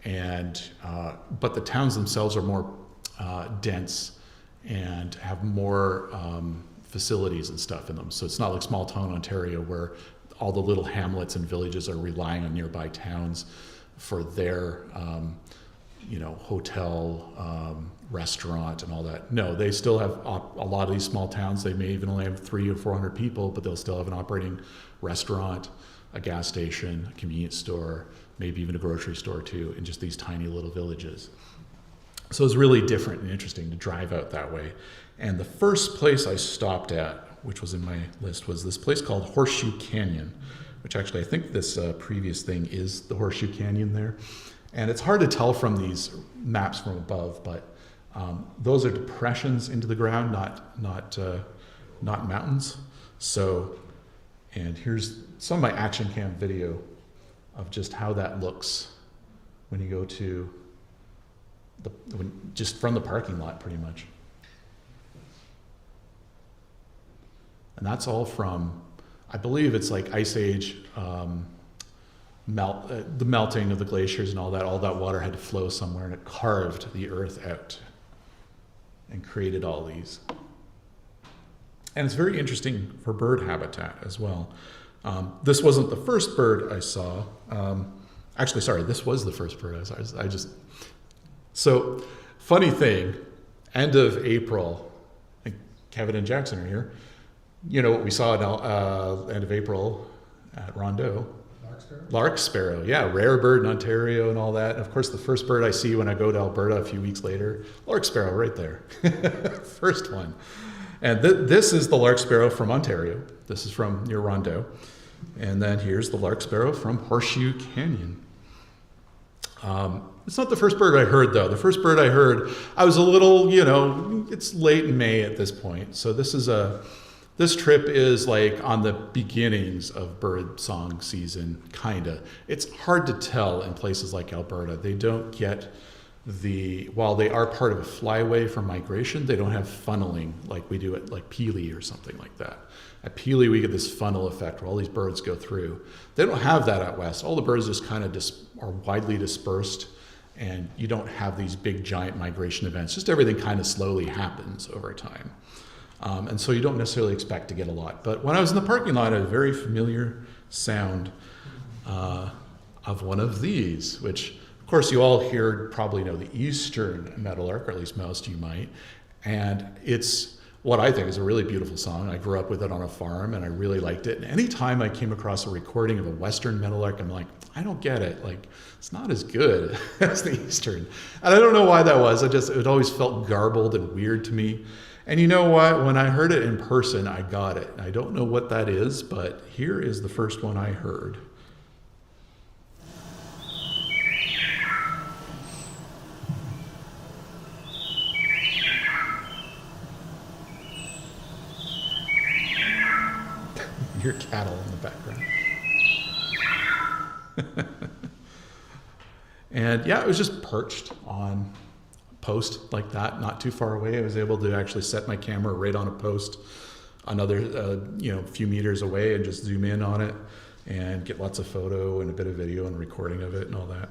the towns themselves are more dense and have more facilities and stuff in them. So it's not like small town Ontario where all the little hamlets and villages are relying on nearby towns for their hotel, restaurant and all that. No, they still have a lot of these small towns. They may even only have 300 or 400 people, but they'll still have an operating restaurant, a gas station, a convenience store, maybe even a grocery store too, in just these tiny little villages. So it's really different and interesting to drive out that way. And the first place I stopped at, which was in my list, was this place called Horseshoe Canyon, which actually I think this previous thing is the Horseshoe Canyon there. And it's hard to tell from these maps from above, but those are depressions into the ground, not mountains. So, and here's some of my action cam video of just how that looks when you go to just from the parking lot, pretty much. And that's all from, I believe it's like Ice Age, the melting of the glaciers and all that water had to flow somewhere, and it carved the earth out and created all these. And it's very interesting for bird habitat as well. This wasn't the first bird I saw. Actually, sorry, this was the first bird I saw. So funny thing, end of April, I think Kevin and Jackson are here. You know what we saw at end of April at Rondeau? Lark sparrow, yeah, rare bird in Ontario and all that. And of course, the first bird I see when I go to Alberta a few weeks later, lark sparrow right there. First one. And this is the lark sparrow from Ontario. This is from near Rondeau. And then here's the lark sparrow from Horseshoe Canyon. It's not the first bird I heard, though. The first bird I heard, I was a little, it's late in May at this point. So this trip is like on the beginnings of bird song season, kinda. It's hard to tell in places like Alberta. They don't get while they are part of a flyway for migration, they don't have funneling like we do at like Peely or something like that. At Peely, we get this funnel effect where all these birds go through. They don't have that out west. All the birds just kind of are widely dispersed, and you don't have these big giant migration events. Just everything kind of slowly happens over time. And so you don't necessarily expect to get a lot. But when I was in the parking lot, I had a very familiar sound of one of these, which, of course, you all here probably know the eastern meadowlark, or at least most of you might. And it's what I think is a really beautiful song. I grew up with it on a farm, and I really liked it. And anytime I came across a recording of a western meadowlark, I'm like, I don't get it. Like, it's not as good as the eastern. And I don't know why that was. It always felt garbled and weird to me. And you know what? When I heard it in person, I got it. I don't know what that is, but here is the first one I heard. Your cattle in the background. And yeah, it was just perched on post like that, not too far away. I was able to actually set my camera right on a post another few meters away and just zoom in on it and get lots of photo and a bit of video and recording of it and all that.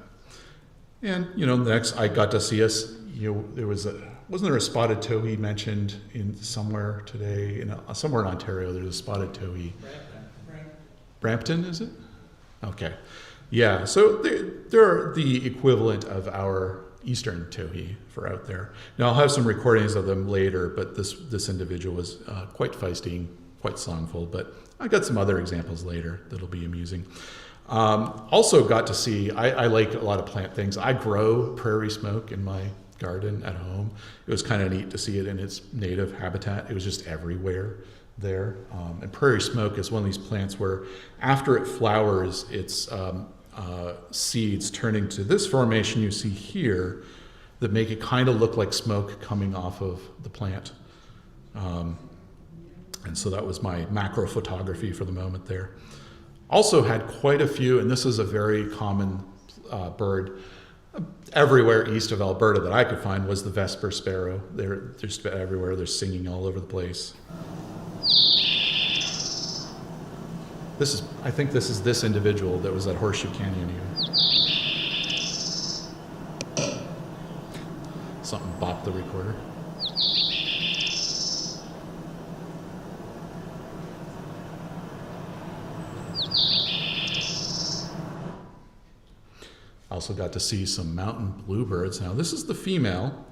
And next I got to see us. Wasn't there a spotted towhee mentioned in somewhere today? Somewhere in Ontario, there's a spotted towhee. Brampton, is it? Okay. Yeah, so they're the equivalent of our eastern towhee for out there. Now, I'll have some recordings of them later, but this individual was quite feisty, quite songful, but I got some other examples later that'll be amusing. Also got to see, I like a lot of plant things. I grow prairie smoke in my garden at home. It was kind of neat to see it in its native habitat. It was just everywhere there. And prairie smoke is one of these plants where after it flowers, its seeds turn into this formation you see here that make it kind of look like smoke coming off of the plant. And so that was my macro photography for the moment there. Also had quite a few, and this is a very common bird everywhere east of Alberta that I could find, was the Vesper sparrow. They're just everywhere. They're singing all over the place. I think this is this individual that was at Horseshoe Canyon even. Something bopped the recorder. Also got to see some mountain bluebirds. Now this is the female.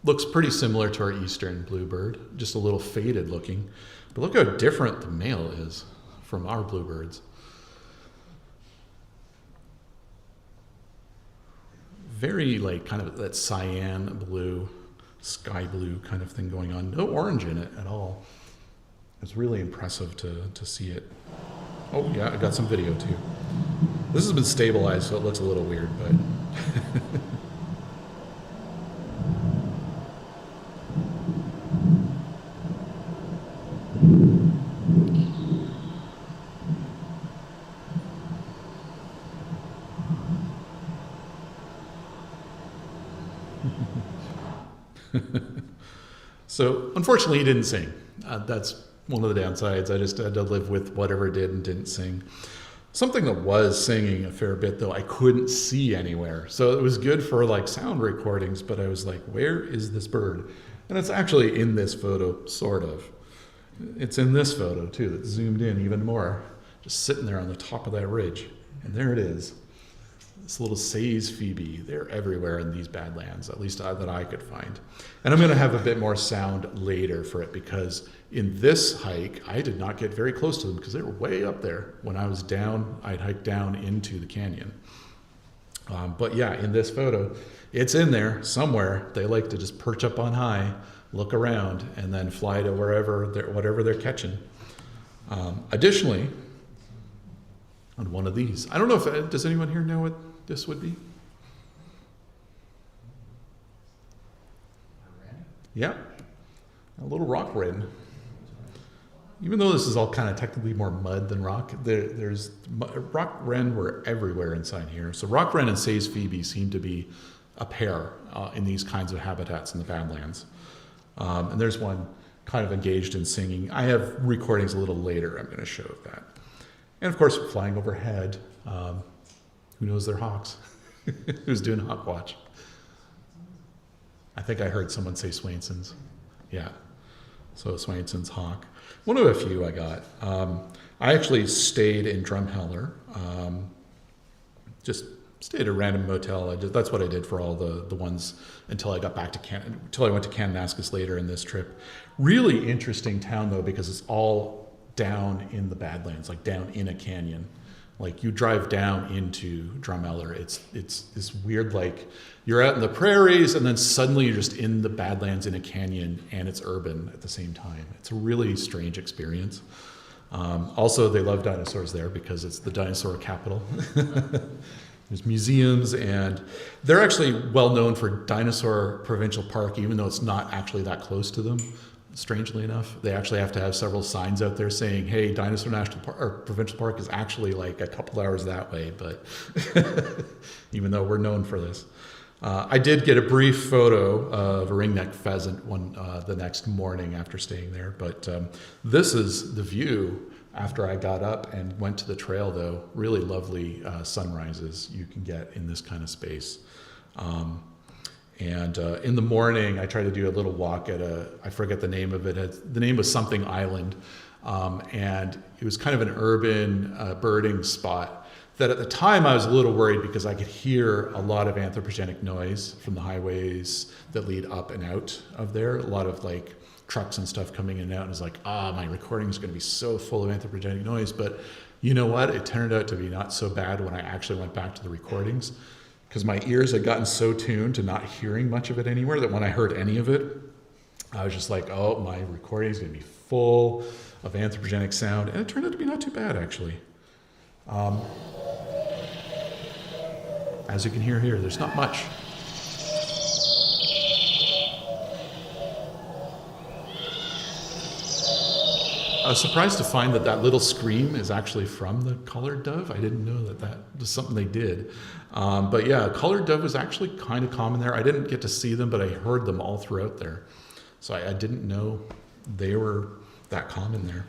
Looks pretty similar to our eastern bluebird, just a little faded looking. But look how different the male is from our bluebirds. Very like kind of that cyan blue, sky blue kind of thing going on. No orange in it at all. It's really impressive to see it. Oh yeah, I got some video too. This has been stabilized, so it looks a little weird, but so unfortunately he didn't sing. That's one of the downsides. I just had to live with whatever did and didn't sing. Something that was singing a fair bit, though, I couldn't see anywhere. So it was good for like sound recordings, but I was like, where is this bird? And it's actually in this photo, sort of. It's in this photo, too, that's zoomed in even more. Just sitting there on the top of that ridge. And there it is. this little Say's Phoebe. They're everywhere in these Badlands, at least that I could find. And I'm going to have a bit more sound later for it, because in this hike, I did not get very close to them because they were way up there. When I was down, I'd hike down into the canyon. But yeah, in this photo, it's in there somewhere. They like to just perch up on high, look around, and then fly to whatever they're catching. Additionally, on one of these, I don't know if, does anyone here know what this would be? Yeah, a little rock wren. Even though this is all kind of technically more mud than rock, there's rock wren were everywhere inside here. So rock wren and Say's Phoebe seem to be a pair in these kinds of habitats in the Badlands. And there's one kind of engaged in singing. I have recordings a little later I'm going to show of that. And of course, flying overhead, who knows their hawks? Who's doing hawk watch? I think I heard someone say Swainson's. Yeah, so Swainson's hawk. One of a few I got. I actually stayed in Drumheller, just stayed at a random motel. That's what I did for all the ones until I got back to until I went to Kananaskis later in this trip. Really interesting town though, because it's all down in the Badlands, like down in a canyon. Like you drive down into Drumheller, it's this weird, like you're out in the prairies and then suddenly you're just in the Badlands in a canyon and it's urban at the same time. It's a really strange experience. Also, they love dinosaurs there because it's the dinosaur capital. There's museums, and they're actually well known for Dinosaur Provincial Park, even though it's not actually that close to them. Strangely enough, they actually have to have several signs out there saying, hey, Dinosaur National Park or Provincial Park is actually like a couple hours that way, but even though we're known for this. I did get a brief photo of a ringneck pheasant the next morning after staying there, but this is the view after I got up and went to the trail, though. Really lovely sunrises you can get in this kind of space. And in the morning, I tried to do a little walk at I forget the name of it. The name was something Island. And it was kind of an urban birding spot that at the time I was a little worried because I could hear a lot of anthropogenic noise from the highways that lead up and out of there. A lot of like trucks and stuff coming in and out. And I was like, my recording is going to be so full of anthropogenic noise. But you know what? It turned out to be not so bad when I actually went back to the recordings, because my ears had gotten so tuned to not hearing much of it anywhere that when I heard any of it, I was just like, oh, my recording is going to be full of anthropogenic sound. And it turned out to be not too bad, actually. As you can hear here, there's not much. I was surprised to find that little scream is actually from the collared dove. I didn't know that was something they did. But yeah, collared dove was actually kind of common there. I didn't get to see them, but I heard them all throughout there. So I didn't know they were that common there.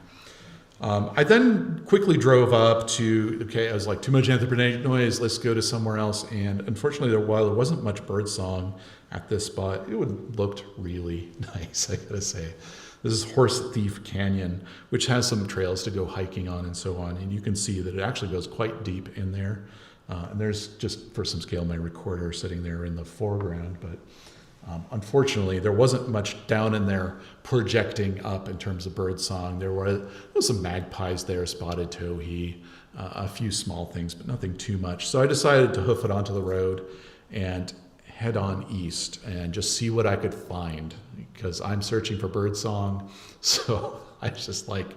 I then quickly drove up to, I was like, too much anthropogenic noise, let's go to somewhere else. And unfortunately, while there wasn't much bird song at this spot, it looked really nice, I gotta say. This is Horse Thief Canyon, which has some trails to go hiking on and so on. And you can see that it actually goes quite deep in there. And there's, just for some scale, my recorder sitting there in the foreground. But unfortunately, there wasn't much down in there projecting up in terms of bird song. There was some magpies there, spotted towhee, a few small things, but nothing too much. So I decided to hoof it onto the road and head on east and just see what I could find, because I'm searching for bird song. So I was just like,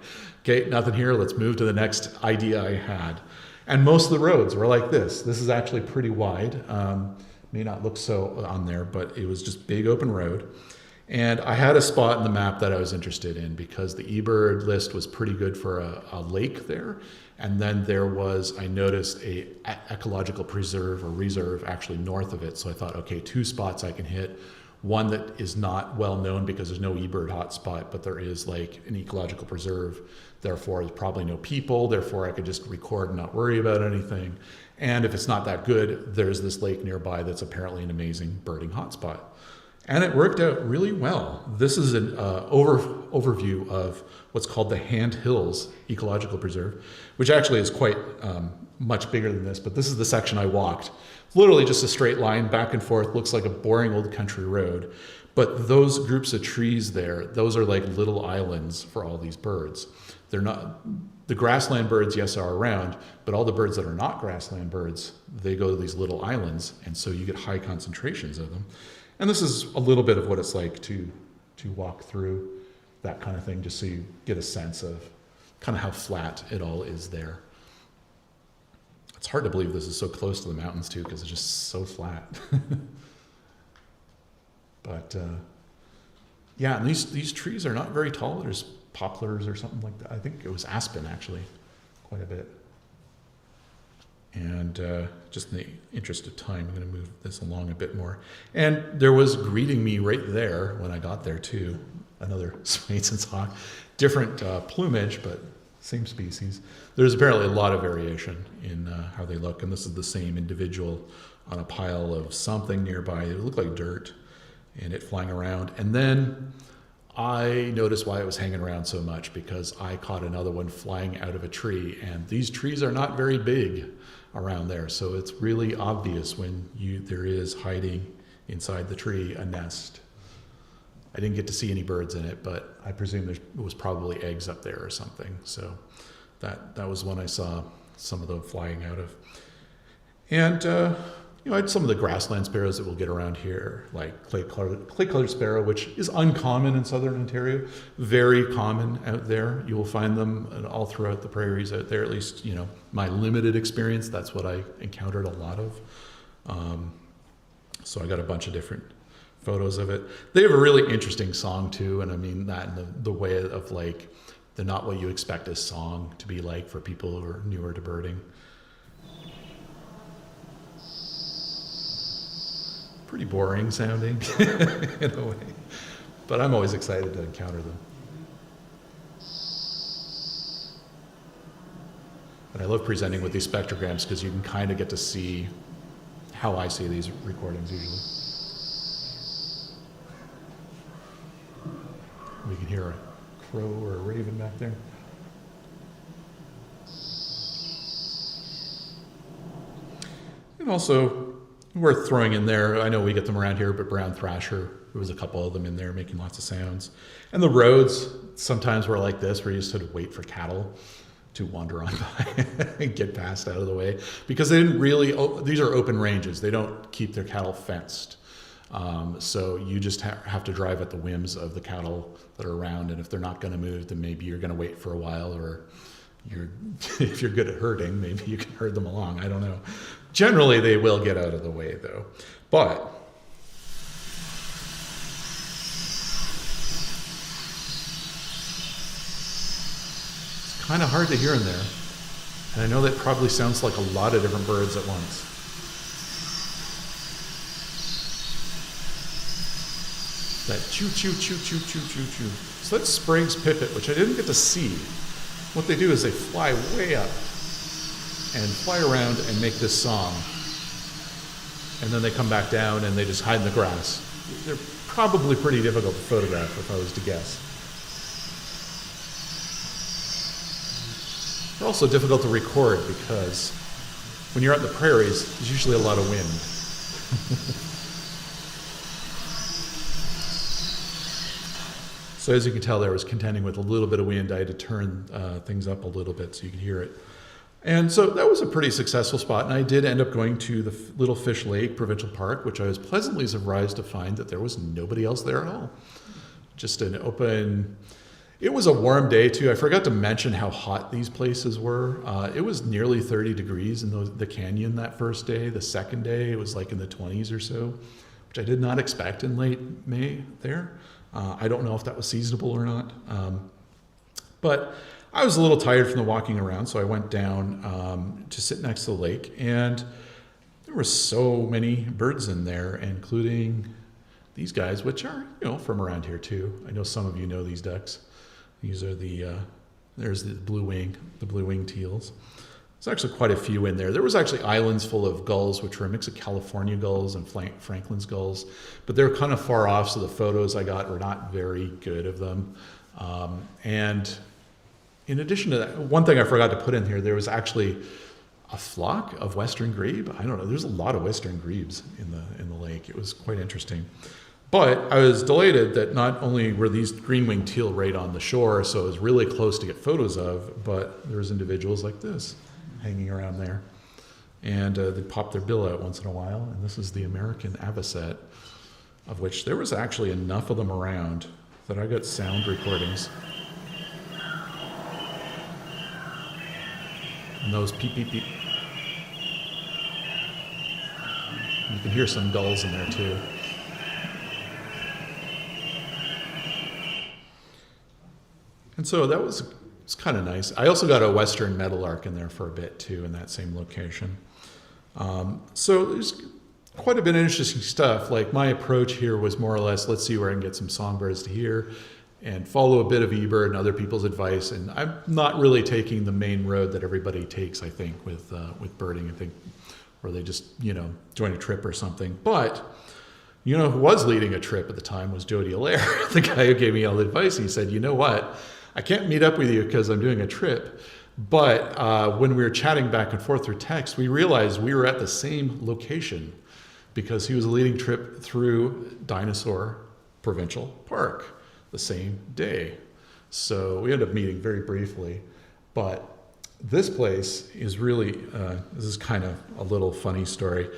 okay, nothing here. Let's move to the next idea I had. And most of the roads were like this. This is actually pretty wide. May not look so on there, but it was just big open road. And I had a spot in the map that I was interested in because the eBird list was pretty good for a lake there. And then there was, I noticed, a ecological preserve or reserve actually north of it. So I thought, okay, 2 spots I can hit. One that is not well known because there's no eBird hotspot, but there is like an ecological preserve. Therefore, there's probably no people. Therefore, I could just record and not worry about anything. And if it's not that good, there's this lake nearby that's apparently an amazing birding hotspot. And it worked out really well. This is an overview of what's called the Hand Hills Ecological Preserve, which actually is quite much bigger than this, but this is the section I walked. Literally just a straight line back and forth, looks like a boring old country road. But those groups of trees there, those are like little islands for all these birds. They're not, the grassland birds, yes, are around, but all the birds that are not grassland birds, they go to these little islands, and so you get high concentrations of them. And this is a little bit of what it's like to walk through that kind of thing, just so you get a sense of kind of how flat it all is there. It's hard to believe this is so close to the mountains too, because it's just so flat. But yeah, and these trees are not very tall. There's poplars or something like that. I think it was aspen actually, quite a bit. And just in the interest of time, I'm going to move this along a bit more. And there was greeting me right there when I got there too, another Swainson's hawk, different plumage, but same species. There's apparently a lot of variation in how they look, and this is the same individual on a pile of something nearby. It looked like dirt, and it flying around. And then I noticed why it was hanging around so much, because I caught another one flying out of a tree, and these trees are not very big around there, so it's really obvious when there is hiding inside the tree a nest. I didn't get to see any birds in it, but I presume there was probably eggs up there or something. So that was one I saw some of them flying out of. And I had some of the grassland sparrows that we'll get around here, like clay-colored sparrow, which is uncommon in southern Ontario, very common out there. You will find them all throughout the prairies out there, at least, my limited experience, that's what I encountered a lot of. So I got a bunch of different photos of it. They have a really interesting song too, and I mean that in the way of like, they're not what you expect a song to be like for people who are newer to birding. Pretty boring sounding in a way, but I'm always excited to encounter them. And I love presenting with these spectrograms because you can kind of get to see how I see these recordings usually. We can hear a crow or a raven back there. And also, worth throwing in there, I know we get them around here, but brown thrasher, there was a couple of them in there making lots of sounds. And the roads sometimes were like this, where you just had to wait for cattle to wander on by and get past out of the way. Because they didn't really, these are open ranges, they don't keep their cattle fenced. So you just have to drive at the whims of the cattle that are around, and if they're not going to move, then maybe you're going to wait for a while, or if you're good at herding, maybe you can herd them along. I don't know. Generally, they will get out of the way, though. But it's kind of hard to hear in there, and I know that probably sounds like a lot of different birds at once. That choo choo choo choo choo choo choo. So that's Sprague's pipit, which I didn't get to see. What they do is they fly way up and fly around and make this song. And then they come back down and they just hide in the grass. They're probably pretty difficult to photograph if I was to guess. They're also difficult to record because when you're out in the prairies, there's usually a lot of wind. So as you can tell there, I was contending with a little bit of wind. I had to turn things up a little bit so you could hear it. And so that was a pretty successful spot. And I did end up going to the Little Fish Lake Provincial Park, which I was pleasantly surprised to find that there was nobody else there at all. Just an open, it was a warm day too. I forgot to mention how hot these places were. It was nearly 30 degrees in the canyon that first day. The second day, it was like in the 20s or so, which I did not expect in late May there. I don't know if that was seasonable or not. But I was a little tired from the walking around, so I went down to sit next to the lake, and there were so many birds in there, including these guys, which are, from around here too. I know some of you know these ducks. These are there's the blue wing teals. There's actually quite a few in there. There was actually islands full of gulls, which were a mix of California gulls and Franklin's gulls, but they're kind of far off, so the photos I got were not very good of them. And in addition to that, one thing I forgot to put in here, there was actually a flock of western grebe. I don't know. There's a lot of western grebes in the lake. It was quite interesting. But I was delighted that not only were these green-winged teal right on the shore, so it was really close to get photos of, but there was individuals like this hanging around there. And they pop their bill out once in a while. And this is the American avocet, of which there was actually enough of them around that I got sound recordings. And those peep, peep, peep. You can hear some gulls in there too. And so that was kind of nice. I also got a western meadowlark in there for a bit too in that same location. So there's quite a bit of interesting stuff. Like my approach here was more or less, let's see where I can get some songbirds to hear and follow a bit of eBird and other people's advice. And I'm not really taking the main road that everybody takes, I think, with birding. I think where they just, join a trip or something. But who was leading a trip at the time was Jody Allaire, the guy who gave me all the advice. He said, you know what? I can't meet up with you because I'm doing a trip. But when we were chatting back and forth through text, we realized we were at the same location because he was leading trip through Dinosaur Provincial Park the same day. So we ended up meeting very briefly. But this place is really, this is kind of a little funny story.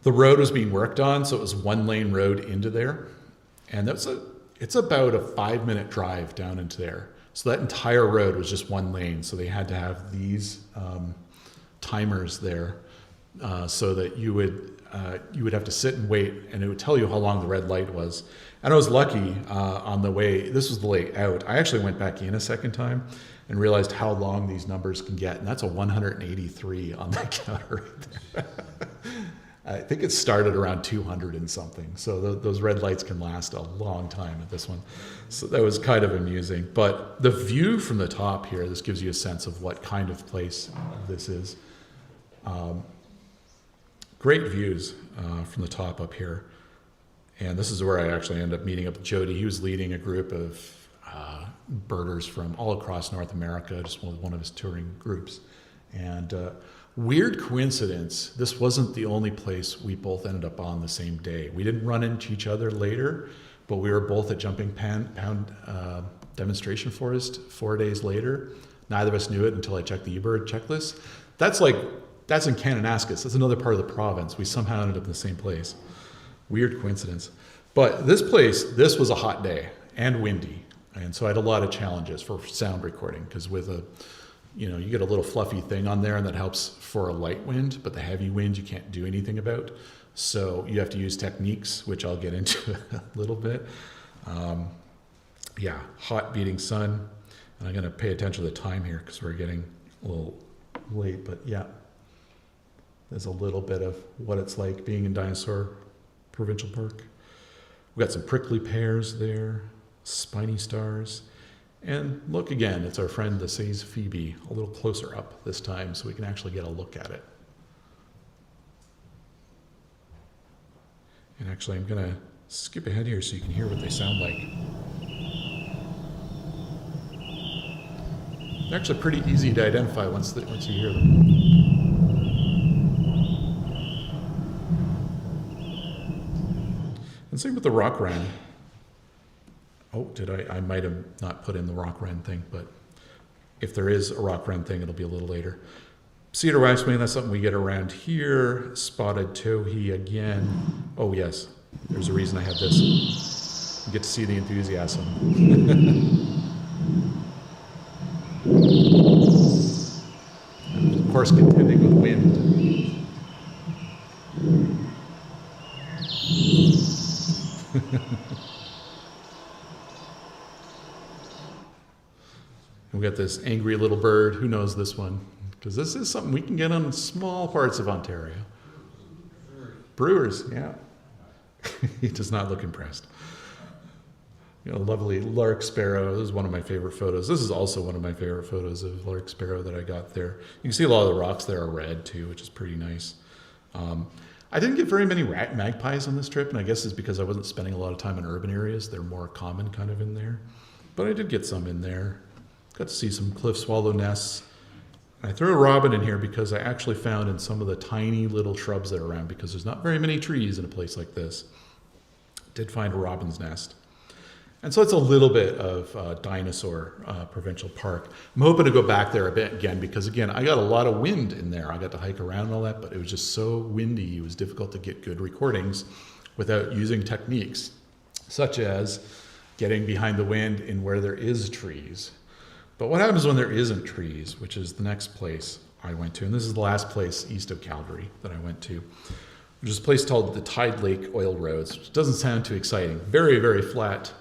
The road was being worked on, so it was one lane road into there. And it's about a 5-minute drive down into there. So that entire road was just one lane. So they had to have these timers there so that you would have to sit and wait, and it would tell you how long the red light was. And I was lucky on the way. This was the way out. I actually went back in a second time and realized how long these numbers can get, and that's a 183 on the counter right there. I think it started around 200 and something. So those red lights can last a long time at this one. So that was kind of amusing. But the view from the top here, this gives you a sense of what kind of place this is. Great views from the top up here. And this is where I actually ended up meeting up with Jody. He was leading a group of birders from all across North America, just one of his touring groups. And weird coincidence, this wasn't the only place we both ended up on the same day. We didn't run into each other later, but we were both at Jumping Pound Demonstration Forest 4 days later. Neither of us knew it until I checked the eBird checklist. That's in Kananaskis. That's another part of the province. We somehow ended up in the same place. Weird coincidence. But this was a hot day and windy. And so I had a lot of challenges for sound recording because with you get a little fluffy thing on there and that helps for a light wind, but the heavy wind you can't do anything about. So you have to use techniques, which I'll get into a little bit. Hot beating sun. And I'm going to pay attention to the time here because we're getting a little late, but yeah. There's a little bit of what it's like being in Dinosaur Provincial Park. We've got some prickly pears there, spiny stars. And look again, it's our friend the Say's Phoebe, a little closer up this time so we can actually get a look at it. And actually I'm going to skip ahead here so you can hear what they sound like. They're actually pretty easy to identify once you hear them. And same with the rock wren. Oh, I might have not put in the rock wren thing, but if there is a rock wren thing, it'll be a little later. Cedar waxwing, that's something we get around here. Spotted towhee again. Oh yes, there's a reason I have this. You get to see the enthusiasm. And of course, contending with wind. We got this angry little bird. Who knows this one? Because this is something we can get on small parts of Ontario. Brewers, yeah. He does not look impressed. A lovely lark sparrow. This is one of my favorite photos. This is also one of my favorite photos of lark sparrow that I got there. You can see a lot of the rocks there are red too, which is pretty nice. I didn't get very many magpies on this trip, and I guess it's because I wasn't spending a lot of time in urban areas. They're more common kind of in there. But I did get some in there. Got to see some cliff swallow nests. I threw a robin in here because I actually found in some of the tiny little shrubs that are around, because there's not very many trees in a place like this, did find a robin's nest. And so it's a little bit of dinosaur provincial park. I'm hoping to go back there a bit again, because again, I got a lot of wind in there. I got to hike around and all that, but it was just so windy. It was difficult to get good recordings without using techniques such as getting behind the wind in where there is trees. But what happens when there isn't trees, which is the next place I went to, and this is the last place east of Calgary that I went to, which is a place called the Tide Lake Oil Roads, which doesn't sound too exciting. Very, very flat.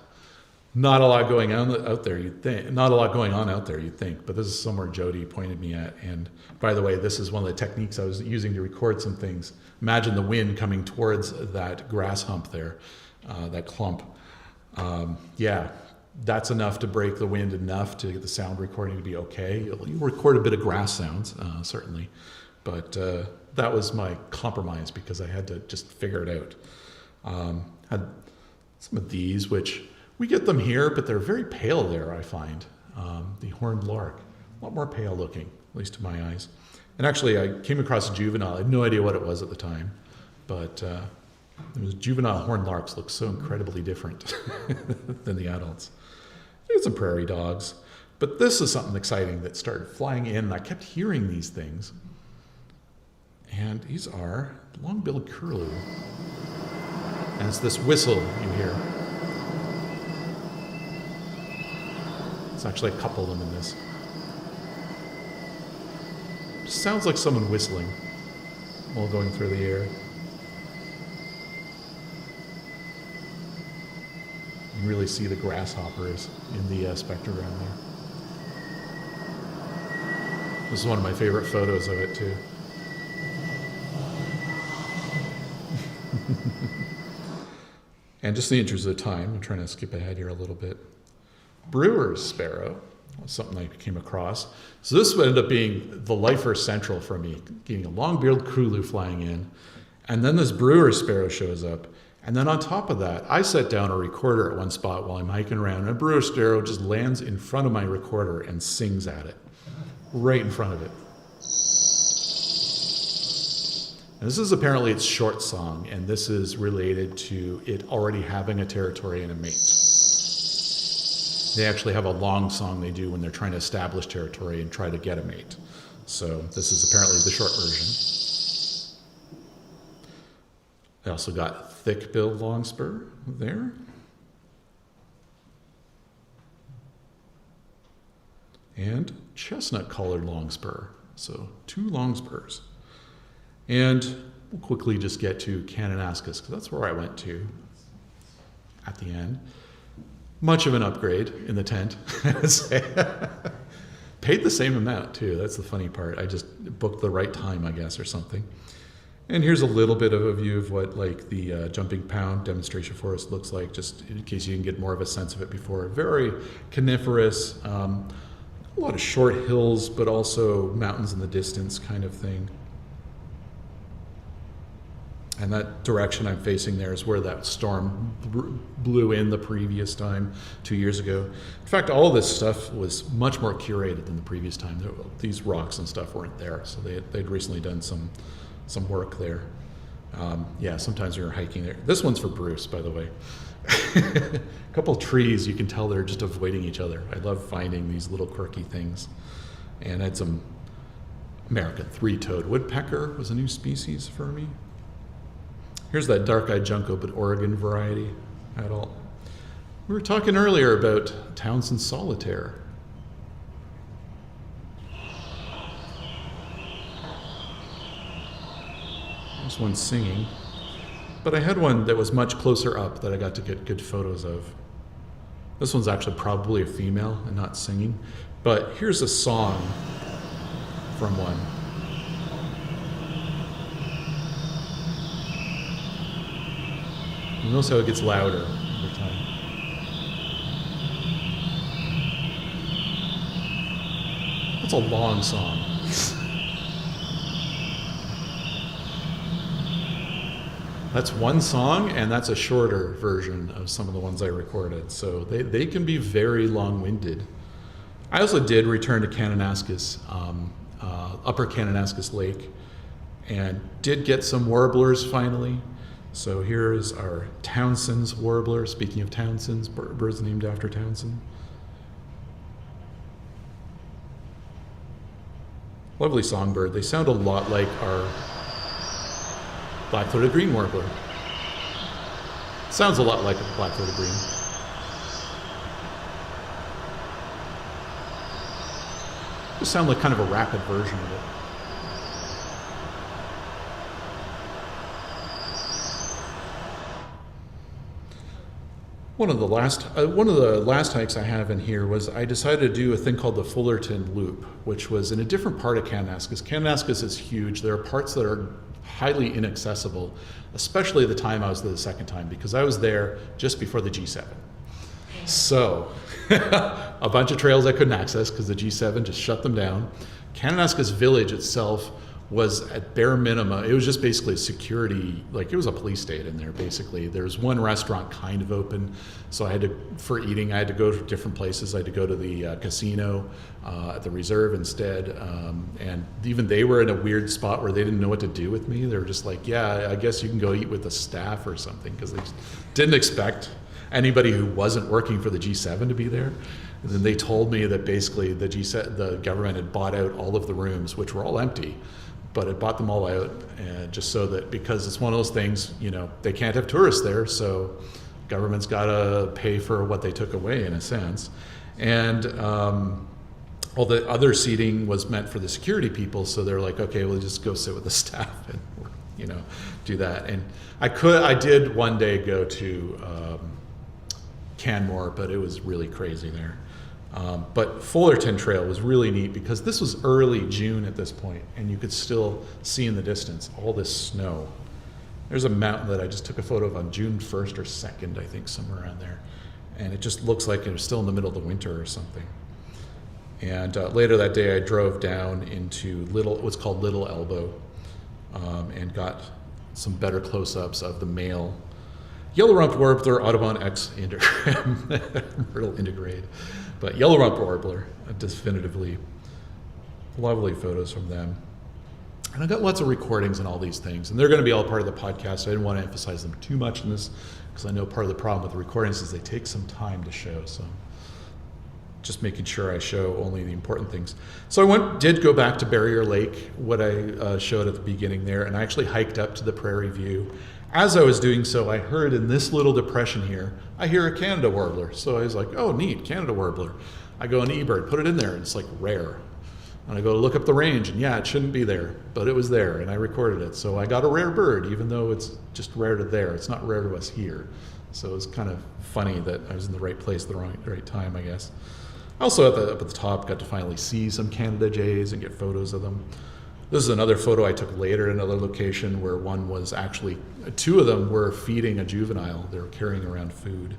Not a lot going on out there, you'd think. Not a lot going on out there, you'd think. But this is somewhere Jody pointed me at. And by the way, this is one of the techniques I was using to record some things. Imagine the wind coming towards that grass hump there, that clump. Yeah, that's enough to break the wind enough to get the sound recording to be okay. You record a bit of grass sounds, certainly. But that was my compromise, because I had to just figure it out. Had some of these, which we get them here, but they're very pale there, I find. The horned lark, a lot more pale looking, at least to my eyes. And actually, I came across a juvenile. I had no idea what it was at the time, but it was juvenile horned larks look so incredibly different than the adults. There's some prairie dogs, but this is something exciting that started flying in, and I kept hearing these things. And these are long-billed curlew. And it's this whistle you hear. It's actually a couple of them in this. It sounds like someone whistling while going through the air. You can really see the grasshoppers in the spectrogram there. This is one of my favorite photos of it too. And just in the interest of time, I'm trying to skip ahead here a little bit. Brewer's sparrow was something I came across. So this would end up being the lifer central for me, getting a long-billed curlew flying in, and then this brewer's sparrow shows up. And then on top of that, I set down a recorder at one spot while I'm hiking around, and a brewer's sparrow just lands in front of my recorder and sings at it, right in front of it. And this is apparently its short song, and this is related to it already having a territory and a mate. They actually have a long song they do when they're trying to establish territory and try to get a mate. So this is apparently the short version. I also got thick-billed longspur there. And chestnut-colored longspur. So 2 longspurs. And we'll quickly just get to Kananaskis, because that's where I went to at the end. Much of an upgrade in the tent, I would say. Paid the same amount, too. That's the funny part. I just booked the right time, I guess, or something. And here's a little bit of a view of what like the Jumping Pound demonstration forest looks like, just in case you can get more of a sense of it before. Very coniferous, a lot of short hills, but also mountains in the distance kind of thing. And that direction I'm facing there is where that storm blew in the previous time, 2 years ago. In fact, all of this stuff was much more curated than the previous time. These rocks and stuff weren't there, so they'd recently done some work there. Yeah, sometimes we were hiking there. This one's for Bruce, by the way. A couple of trees, you can tell they're just avoiding each other. I love finding these little quirky things. And I had some American three-toed woodpecker was a new species for me. Here's that dark-eyed junco, but Oregon variety adult. We were talking earlier about Townsend solitaire. There's one singing. But I had one that was much closer up that I got to get good photos of. This one's actually probably a female and not singing. But here's a song from one. You notice how it gets louder over time. That's a long song. That's one song, and that's a shorter version of some of the ones I recorded. So they can be very long-winded. I also did return to Kananaskis Upper Kananaskis Lake, and did get some warblers finally. So here's our Townsend's warbler. Speaking of Townsend's, birds named after Townsend. Lovely songbird. They sound a lot like our black-throated green warbler. Sounds a lot like a black-throated green. Just sound like kind of a rapid version of it. One of the last hikes I have in here was I decided to do a thing called the Fullerton Loop, which was in a different part of Kananaskis. Kananaskis is huge. There are parts that are highly inaccessible, especially the time I was there the second time, because I was there just before the G7. So a bunch of trails I couldn't access because the G7 just shut them down. Kananaskis village itself was at bare minimum. It was just basically security, like it was a police state in there basically. There's one restaurant kind of open, so for eating, I had to go to different places. I had to go to the casino at the reserve instead, and even they were in a weird spot where they didn't know what to do with me. They were just like, yeah, I guess you can go eat with the staff or something, because they didn't expect anybody who wasn't working for the G7 to be there. And then they told me that basically the government had bought out all of the rooms, which were all empty, but it bought them all out, just so that, because it's one of those things, they can't have tourists there, so government's got to pay for what they took away in a sense. And all the other seating was meant for the security people, so they're like, okay, we'll just go sit with the staff and do that. And I did one day go to Canmore, but it was really crazy there. But Fullerton Trail was really neat because this was early June at this point, and you could still see in the distance all this snow. There's a mountain that I just took a photo of on June 1st or 2nd, I think, somewhere around there. And it just looks like it was still in the middle of the winter or something. And later that day, I drove down into what's called Little Elbow, and got some better close-ups of the male yellow-rumped warbler, Audubon X Myrtle intergrade. But yellow-rumped warbler, definitively. Lovely photos from them. And I got lots of recordings and all these things, and they're going to be all part of the podcast. I didn't want to emphasize them too much in this, because I know part of the problem with the recordings is they take some time to show, so just making sure I show only the important things. So I did go back to Barrier Lake, what I showed at the beginning there, and I actually hiked up to the Prairie View. As I was doing so, I heard in this little depression here, I hear a Canada warbler. So I was like, oh, neat, Canada warbler. I go on eBird, put it in there, and it's like rare. And I go to look up the range, and yeah, it shouldn't be there, but it was there, and I recorded it. So I got a rare bird, even though it's just rare to there. It's not rare to us here. So it was kind of funny that I was in the right place at the right time, I guess. Also up at the top, got to finally see some Canada jays and get photos of them. This is another photo I took later at another location where one was actually, two of them were feeding a juvenile. They were carrying around food.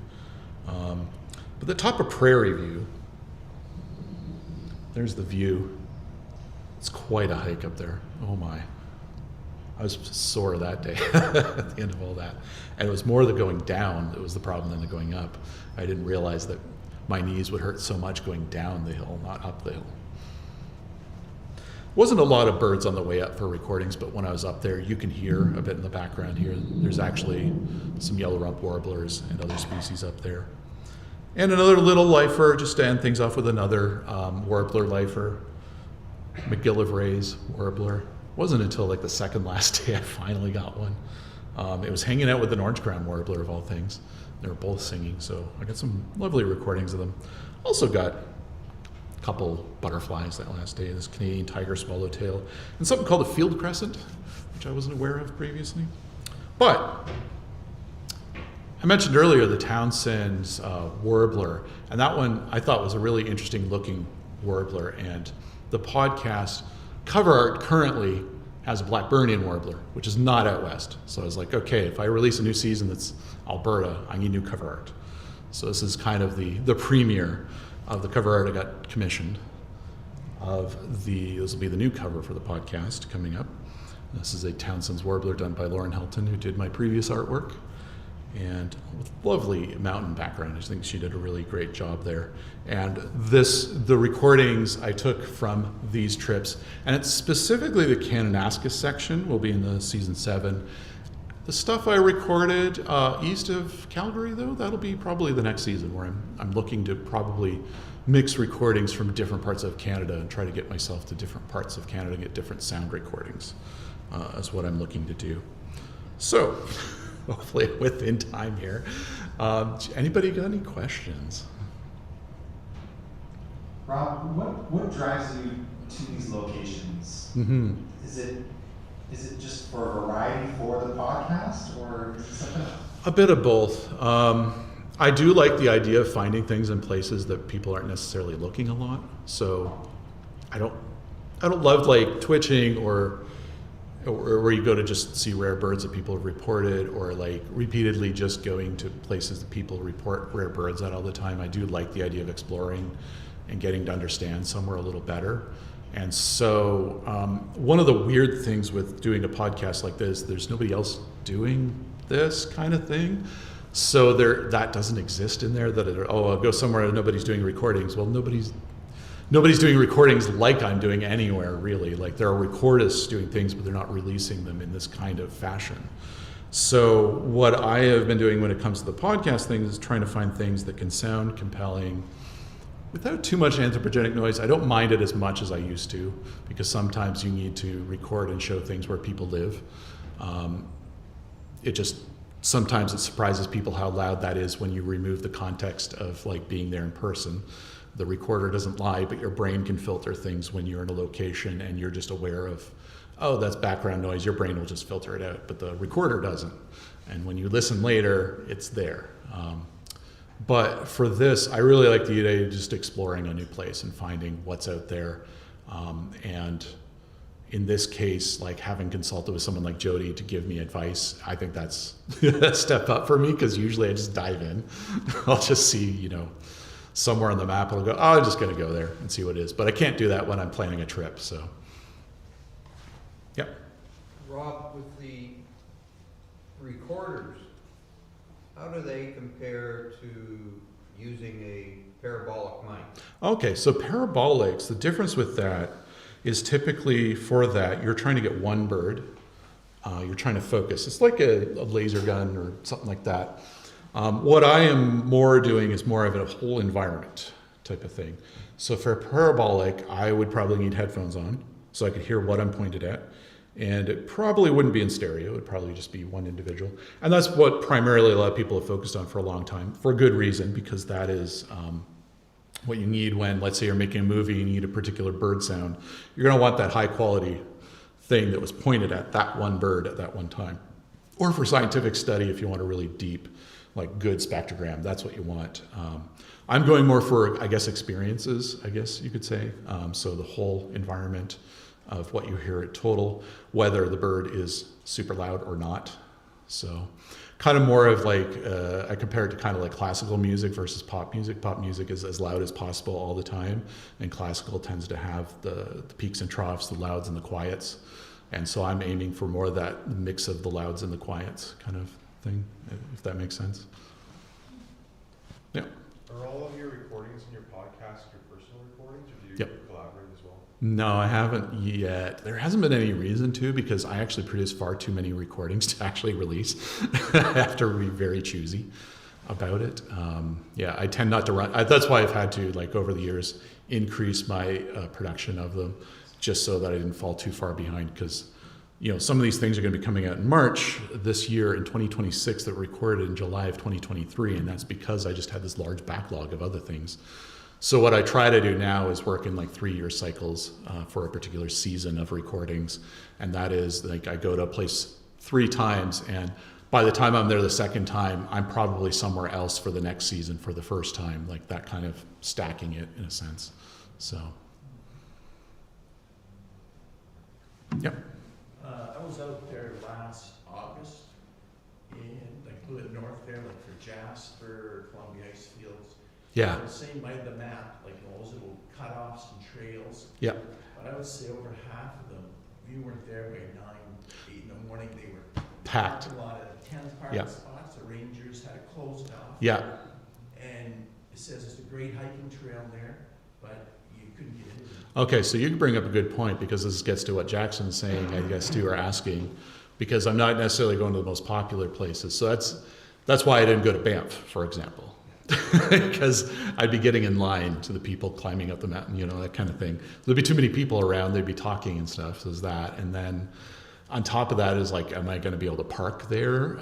But the top of Prairie View, there's the view. It's quite a hike up there. Oh my. I was sore that day at the end of all that. And it was more the going down that was the problem than the going up. I didn't realize that my knees would hurt so much going down the hill, not up the hill. Wasn't a lot of birds on the way up for recordings, but when I was up there, you can hear a bit in the background here. There's actually some yellow-rumped warblers and other species up there. And another little lifer, just to end things off with another warbler lifer, McGillivray's warbler. Wasn't until like the second last day I finally got one. It was hanging out with an orange-crowned warbler of all things. They were both singing, so I got some lovely recordings of them. Also got couple butterflies that last day, this Canadian tiger swallowtail, and something called a field crescent, which I wasn't aware of previously. But I mentioned earlier the Townsend's warbler, and that one I thought was a really interesting looking warbler, and the podcast cover art currently has a Blackburnian warbler, which is not out west. So I was like, okay, if I release a new season that's Alberta, I need new cover art. So this is kind of the premiere of the cover art I got commissioned this will be the new cover for the podcast coming up. This is a Townsend's warbler done by Lauren Helton, who did my previous artwork. and with lovely mountain background. I just think she did a really great job there. And the recordings I took from these trips, and it's specifically the Kananaskis section will be in the season 7. The stuff I recorded east of Calgary, though, that'll be probably the next season, where I'm looking to probably mix recordings from different parts of Canada and try to get myself to different parts of Canada and get different sound recordings. Is what I'm looking to do. So, hopefully within time here. Anybody got any questions? Rob, what drives you to these locations? Mm-hmm. Is it just for variety for the podcast, or is it something else? A bit of both. I do like the idea of finding things in places that people aren't necessarily looking a lot. So I don't love like twitching or where you go to just see rare birds that people have reported, or like repeatedly just going to places that people report rare birds at all the time. I do like the idea of exploring and getting to understand somewhere a little better. And so one of the weird things with doing a podcast like this, there's nobody else doing this kind of thing. So that doesn't exist in there, that I'll go somewhere and nobody's doing recordings. Well, nobody's doing recordings like I'm doing anywhere, really. Like, there are recordists doing things, but they're not releasing them in this kind of fashion. So what I have been doing when it comes to the podcast thing is trying to find things that can sound compelling without too much anthropogenic noise. I don't mind it as much as I used to, because sometimes you need to record and show things where people live. Sometimes it surprises people how loud that is when you remove the context of like being there in person. The recorder doesn't lie, but your brain can filter things when you're in a location and you're just aware of, oh, that's background noise. Your brain will just filter it out, but the recorder doesn't. And when you listen later, it's there. But for this, I really like the idea of just exploring a new place and finding what's out there. And in this case, like having consulted with someone like Jody to give me advice, I think that's a step up for me, because usually I just dive in. I'll just see, somewhere on the map, and I'll go, oh, I'm just going to go there and see what it is. But I can't do that when I'm planning a trip, so. Yep. Rob, with the recorders, how do they compare to using a parabolic mic? Okay, so parabolics, the difference with that is typically for that, you're trying to get one bird, you're trying to focus. It's like a laser gun or something like that. What I am more doing is more of a whole environment type of thing. So for parabolic, I would probably need headphones on so I could hear what I'm pointed at. And it probably wouldn't be in stereo. It would probably just be one individual. And that's what primarily a lot of people have focused on for a long time, for a good reason, because that is what you need when, let's say you're making a movie and you need a particular bird sound. You're going to want that high quality thing that was pointed at that one bird at that one time. Or for scientific study, if you want a really deep, like good spectrogram, that's what you want. I'm going more for, I guess, experiences, I guess you could say. So the whole environment of what you hear at total, whether the bird is super loud or not. So kind of more of like, I compare it to kind of like classical music versus pop music. Pop music is as loud as possible all the time, and classical tends to have the peaks and troughs, the louds and the quiets. And so I'm aiming for more of that mix of the louds and the quiets kind of thing, if that makes sense. Yeah. Are all of your recordings in your podcast your personal recordings, or do you Yep. collaborate as well? No, I haven't yet. There hasn't been any reason to, because I actually produce far too many recordings to actually release. I have to be very choosy about it. Yeah, I tend not to run. That's why I've had to, like, over the years, increase my production of them, just so that I didn't fall too far behind. Because, some of these things are going to be coming out in March this year in 2026 that were recorded in July of 2023, and that's because I just had this large backlog of other things. So what I try to do now is work in like 3-year cycles for a particular season of recordings. And that is like I go to a place 3 times, and by the time I'm there the second time, I'm probably somewhere else for the next season for the first time, like that kind of stacking it in a sense. So, yep. I was out there last August, and I flew it north there, like for Jasper, Columbia Ice Fields. Yeah. The same by the map, like those little cutoffs and trails. Yeah. But I would say over half of them, if you weren't there by 9, 8 in the morning, they were Packed. A lot of 10 park Yeah. spots, the rangers Yeah. And it says it's a great hiking trail there, but you couldn't get into it. Okay, so you bring up a good point, because this gets to what Jackson's saying, I guess, too, or asking, because I'm not necessarily going to the most popular places. So that's why I didn't go to Banff, for example, because I'd be getting in line to the people climbing up the mountain, you know, that kind of thing. There'd be too many people around, they'd be talking and stuff, so there's that. And then on top of that is like, am I going to be able to park there?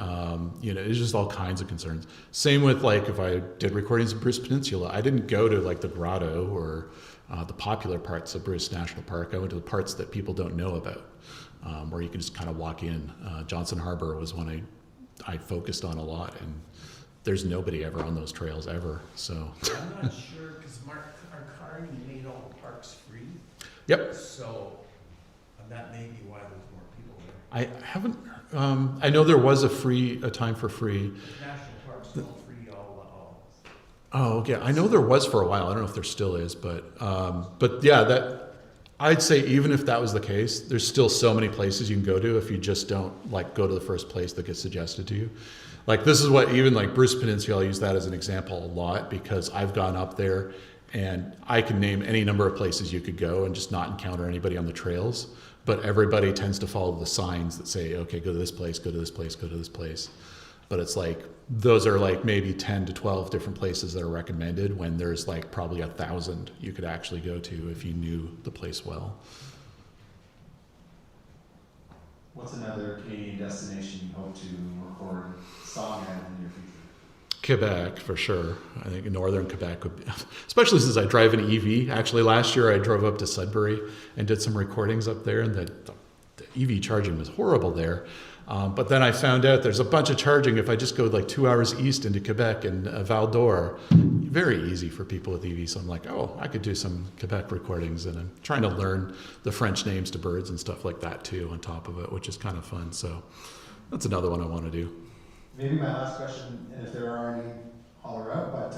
You know, it's just all kinds of concerns. Same with like, if I did recordings of Bruce Peninsula, I didn't go to like the grotto or the popular parts of Bruce National Park. I went to the parts that people don't know about, where you can just kind of walk in. Johnson Harbor was one I focused on a lot, and there's nobody ever on those trails ever. So I'm not sure, because Mark Arcari made all the parks free. Yep. So that may be why there's more people there. I haven't. I know there was a time for free. The national parks all free all. Oh, okay. I know there was for a while. I don't know if there still is, but yeah, that I'd say even if that was the case, there's still so many places you can go to if you just don't like go to the first place that gets suggested to you. Like this is what even like Bruce Peninsula, I use that as an example a lot, because I've gone up there and I can name any number of places you could go and just not encounter anybody on the trails. But everybody tends to follow the signs that say, okay, go to this place, go to this place, go to this place. But it's like, those are like maybe 10 to 12 different places that are recommended, when there's like probably 1,000 you could actually go to if you knew the place well. What's another Canadian destination you hope to record a song at in the near future? Quebec, for sure. I think northern Quebec would be, especially since I drive an EV. Actually, last year I drove up to Sudbury and did some recordings up there, and the EV charging was horrible there. But then I found out there's a bunch of charging if I just go like 2 hours east into Quebec and Val d'Or. Very easy for people with EV. So I'm like, oh, I could do some Quebec recordings, and I'm trying to learn the French names to birds and stuff like that too on top of it, which is kind of fun. So that's another one I want to do. Maybe my last question, and if there are any, holler out, but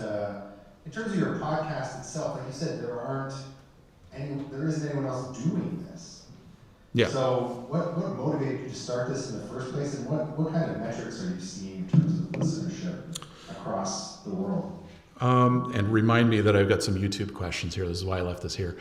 in terms of your podcast itself, like you said, there isn't anyone else doing this. Yeah. So what motivated you to start this in the first place, and what kind of metrics are you seeing in terms of listenership across the world? And remind me that I've got some YouTube questions here. This is why I left this here.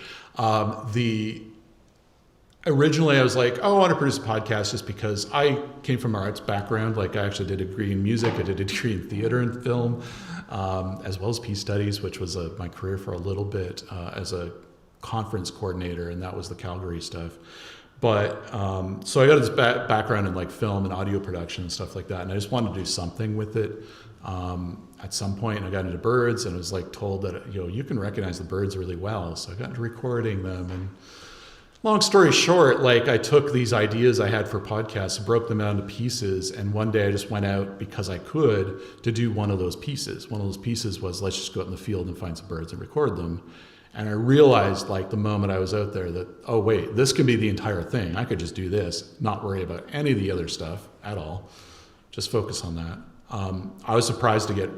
Originally, I was like, oh, I want to produce a podcast just because I came from an arts background. Like, I actually did a degree in music. I did a degree in theater and film, as well as peace studies, which was my career for a little bit as a conference coordinator, and that was the Calgary stuff. But so I got this background in like film and audio production and stuff like that, and I just wanted to do something with it. At some point, I got into birds, and I was like told that you can recognize the birds really well. So I got into recording them, and long story short, like I took these ideas I had for podcasts, broke them down to pieces, and one day I just went out because I could to do one of those pieces. One of those pieces was, let's just go out in the field and find some birds and record them. And I realized, like, the moment I was out there that, oh wait, this can be the entire thing. I could just do this, not worry about any of the other stuff at all. Just focus on that. I was surprised to get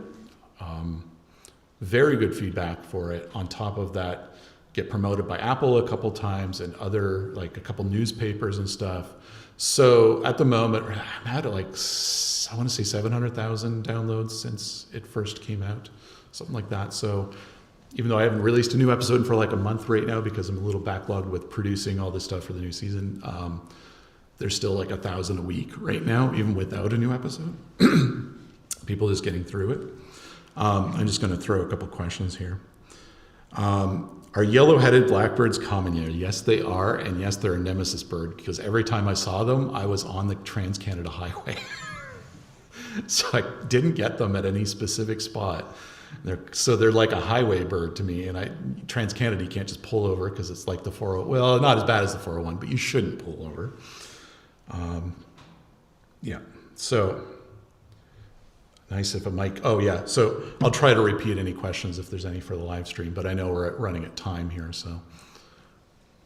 very good feedback for it. On top of that, get promoted by Apple a couple times and other, like a couple newspapers and stuff. So at the moment, I'm at like, I want to say 700,000 downloads since it first came out, something like that. So even though I haven't released a new episode for like a month right now because I'm a little backlogged with producing all this stuff for the new season, there's still like 1,000 a week right now, even without a new episode. People just getting through it. I'm just going to throw a couple questions here. Are yellow-headed blackbirds common here? Yes, they are, and yes, they're a nemesis bird, because every time I saw them, I was on the Trans-Canada Highway. So I didn't get them at any specific spot. They're like a highway bird to me, and Trans-Canada, you can't just pull over because it's like the 401. Well, not as bad as the 401, but you shouldn't pull over. Yeah, so nice if a mic. Oh yeah, so I'll try to repeat any questions if there's any for the live stream, but I know we're running at time here, so.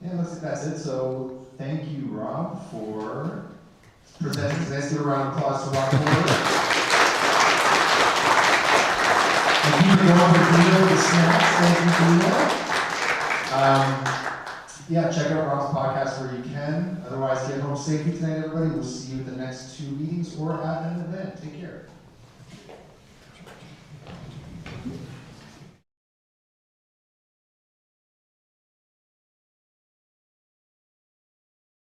Yeah, looks like that's it. So thank you, Rob, for presenting. Let's give a round of applause to Rob Ford. And keep it going with Dino, the snacks. Thank you, Dino. Yeah, check out Rob's podcast where you can. Otherwise, get home safely tonight, everybody. We'll see you at the next 2 meetings or at an event. Take care.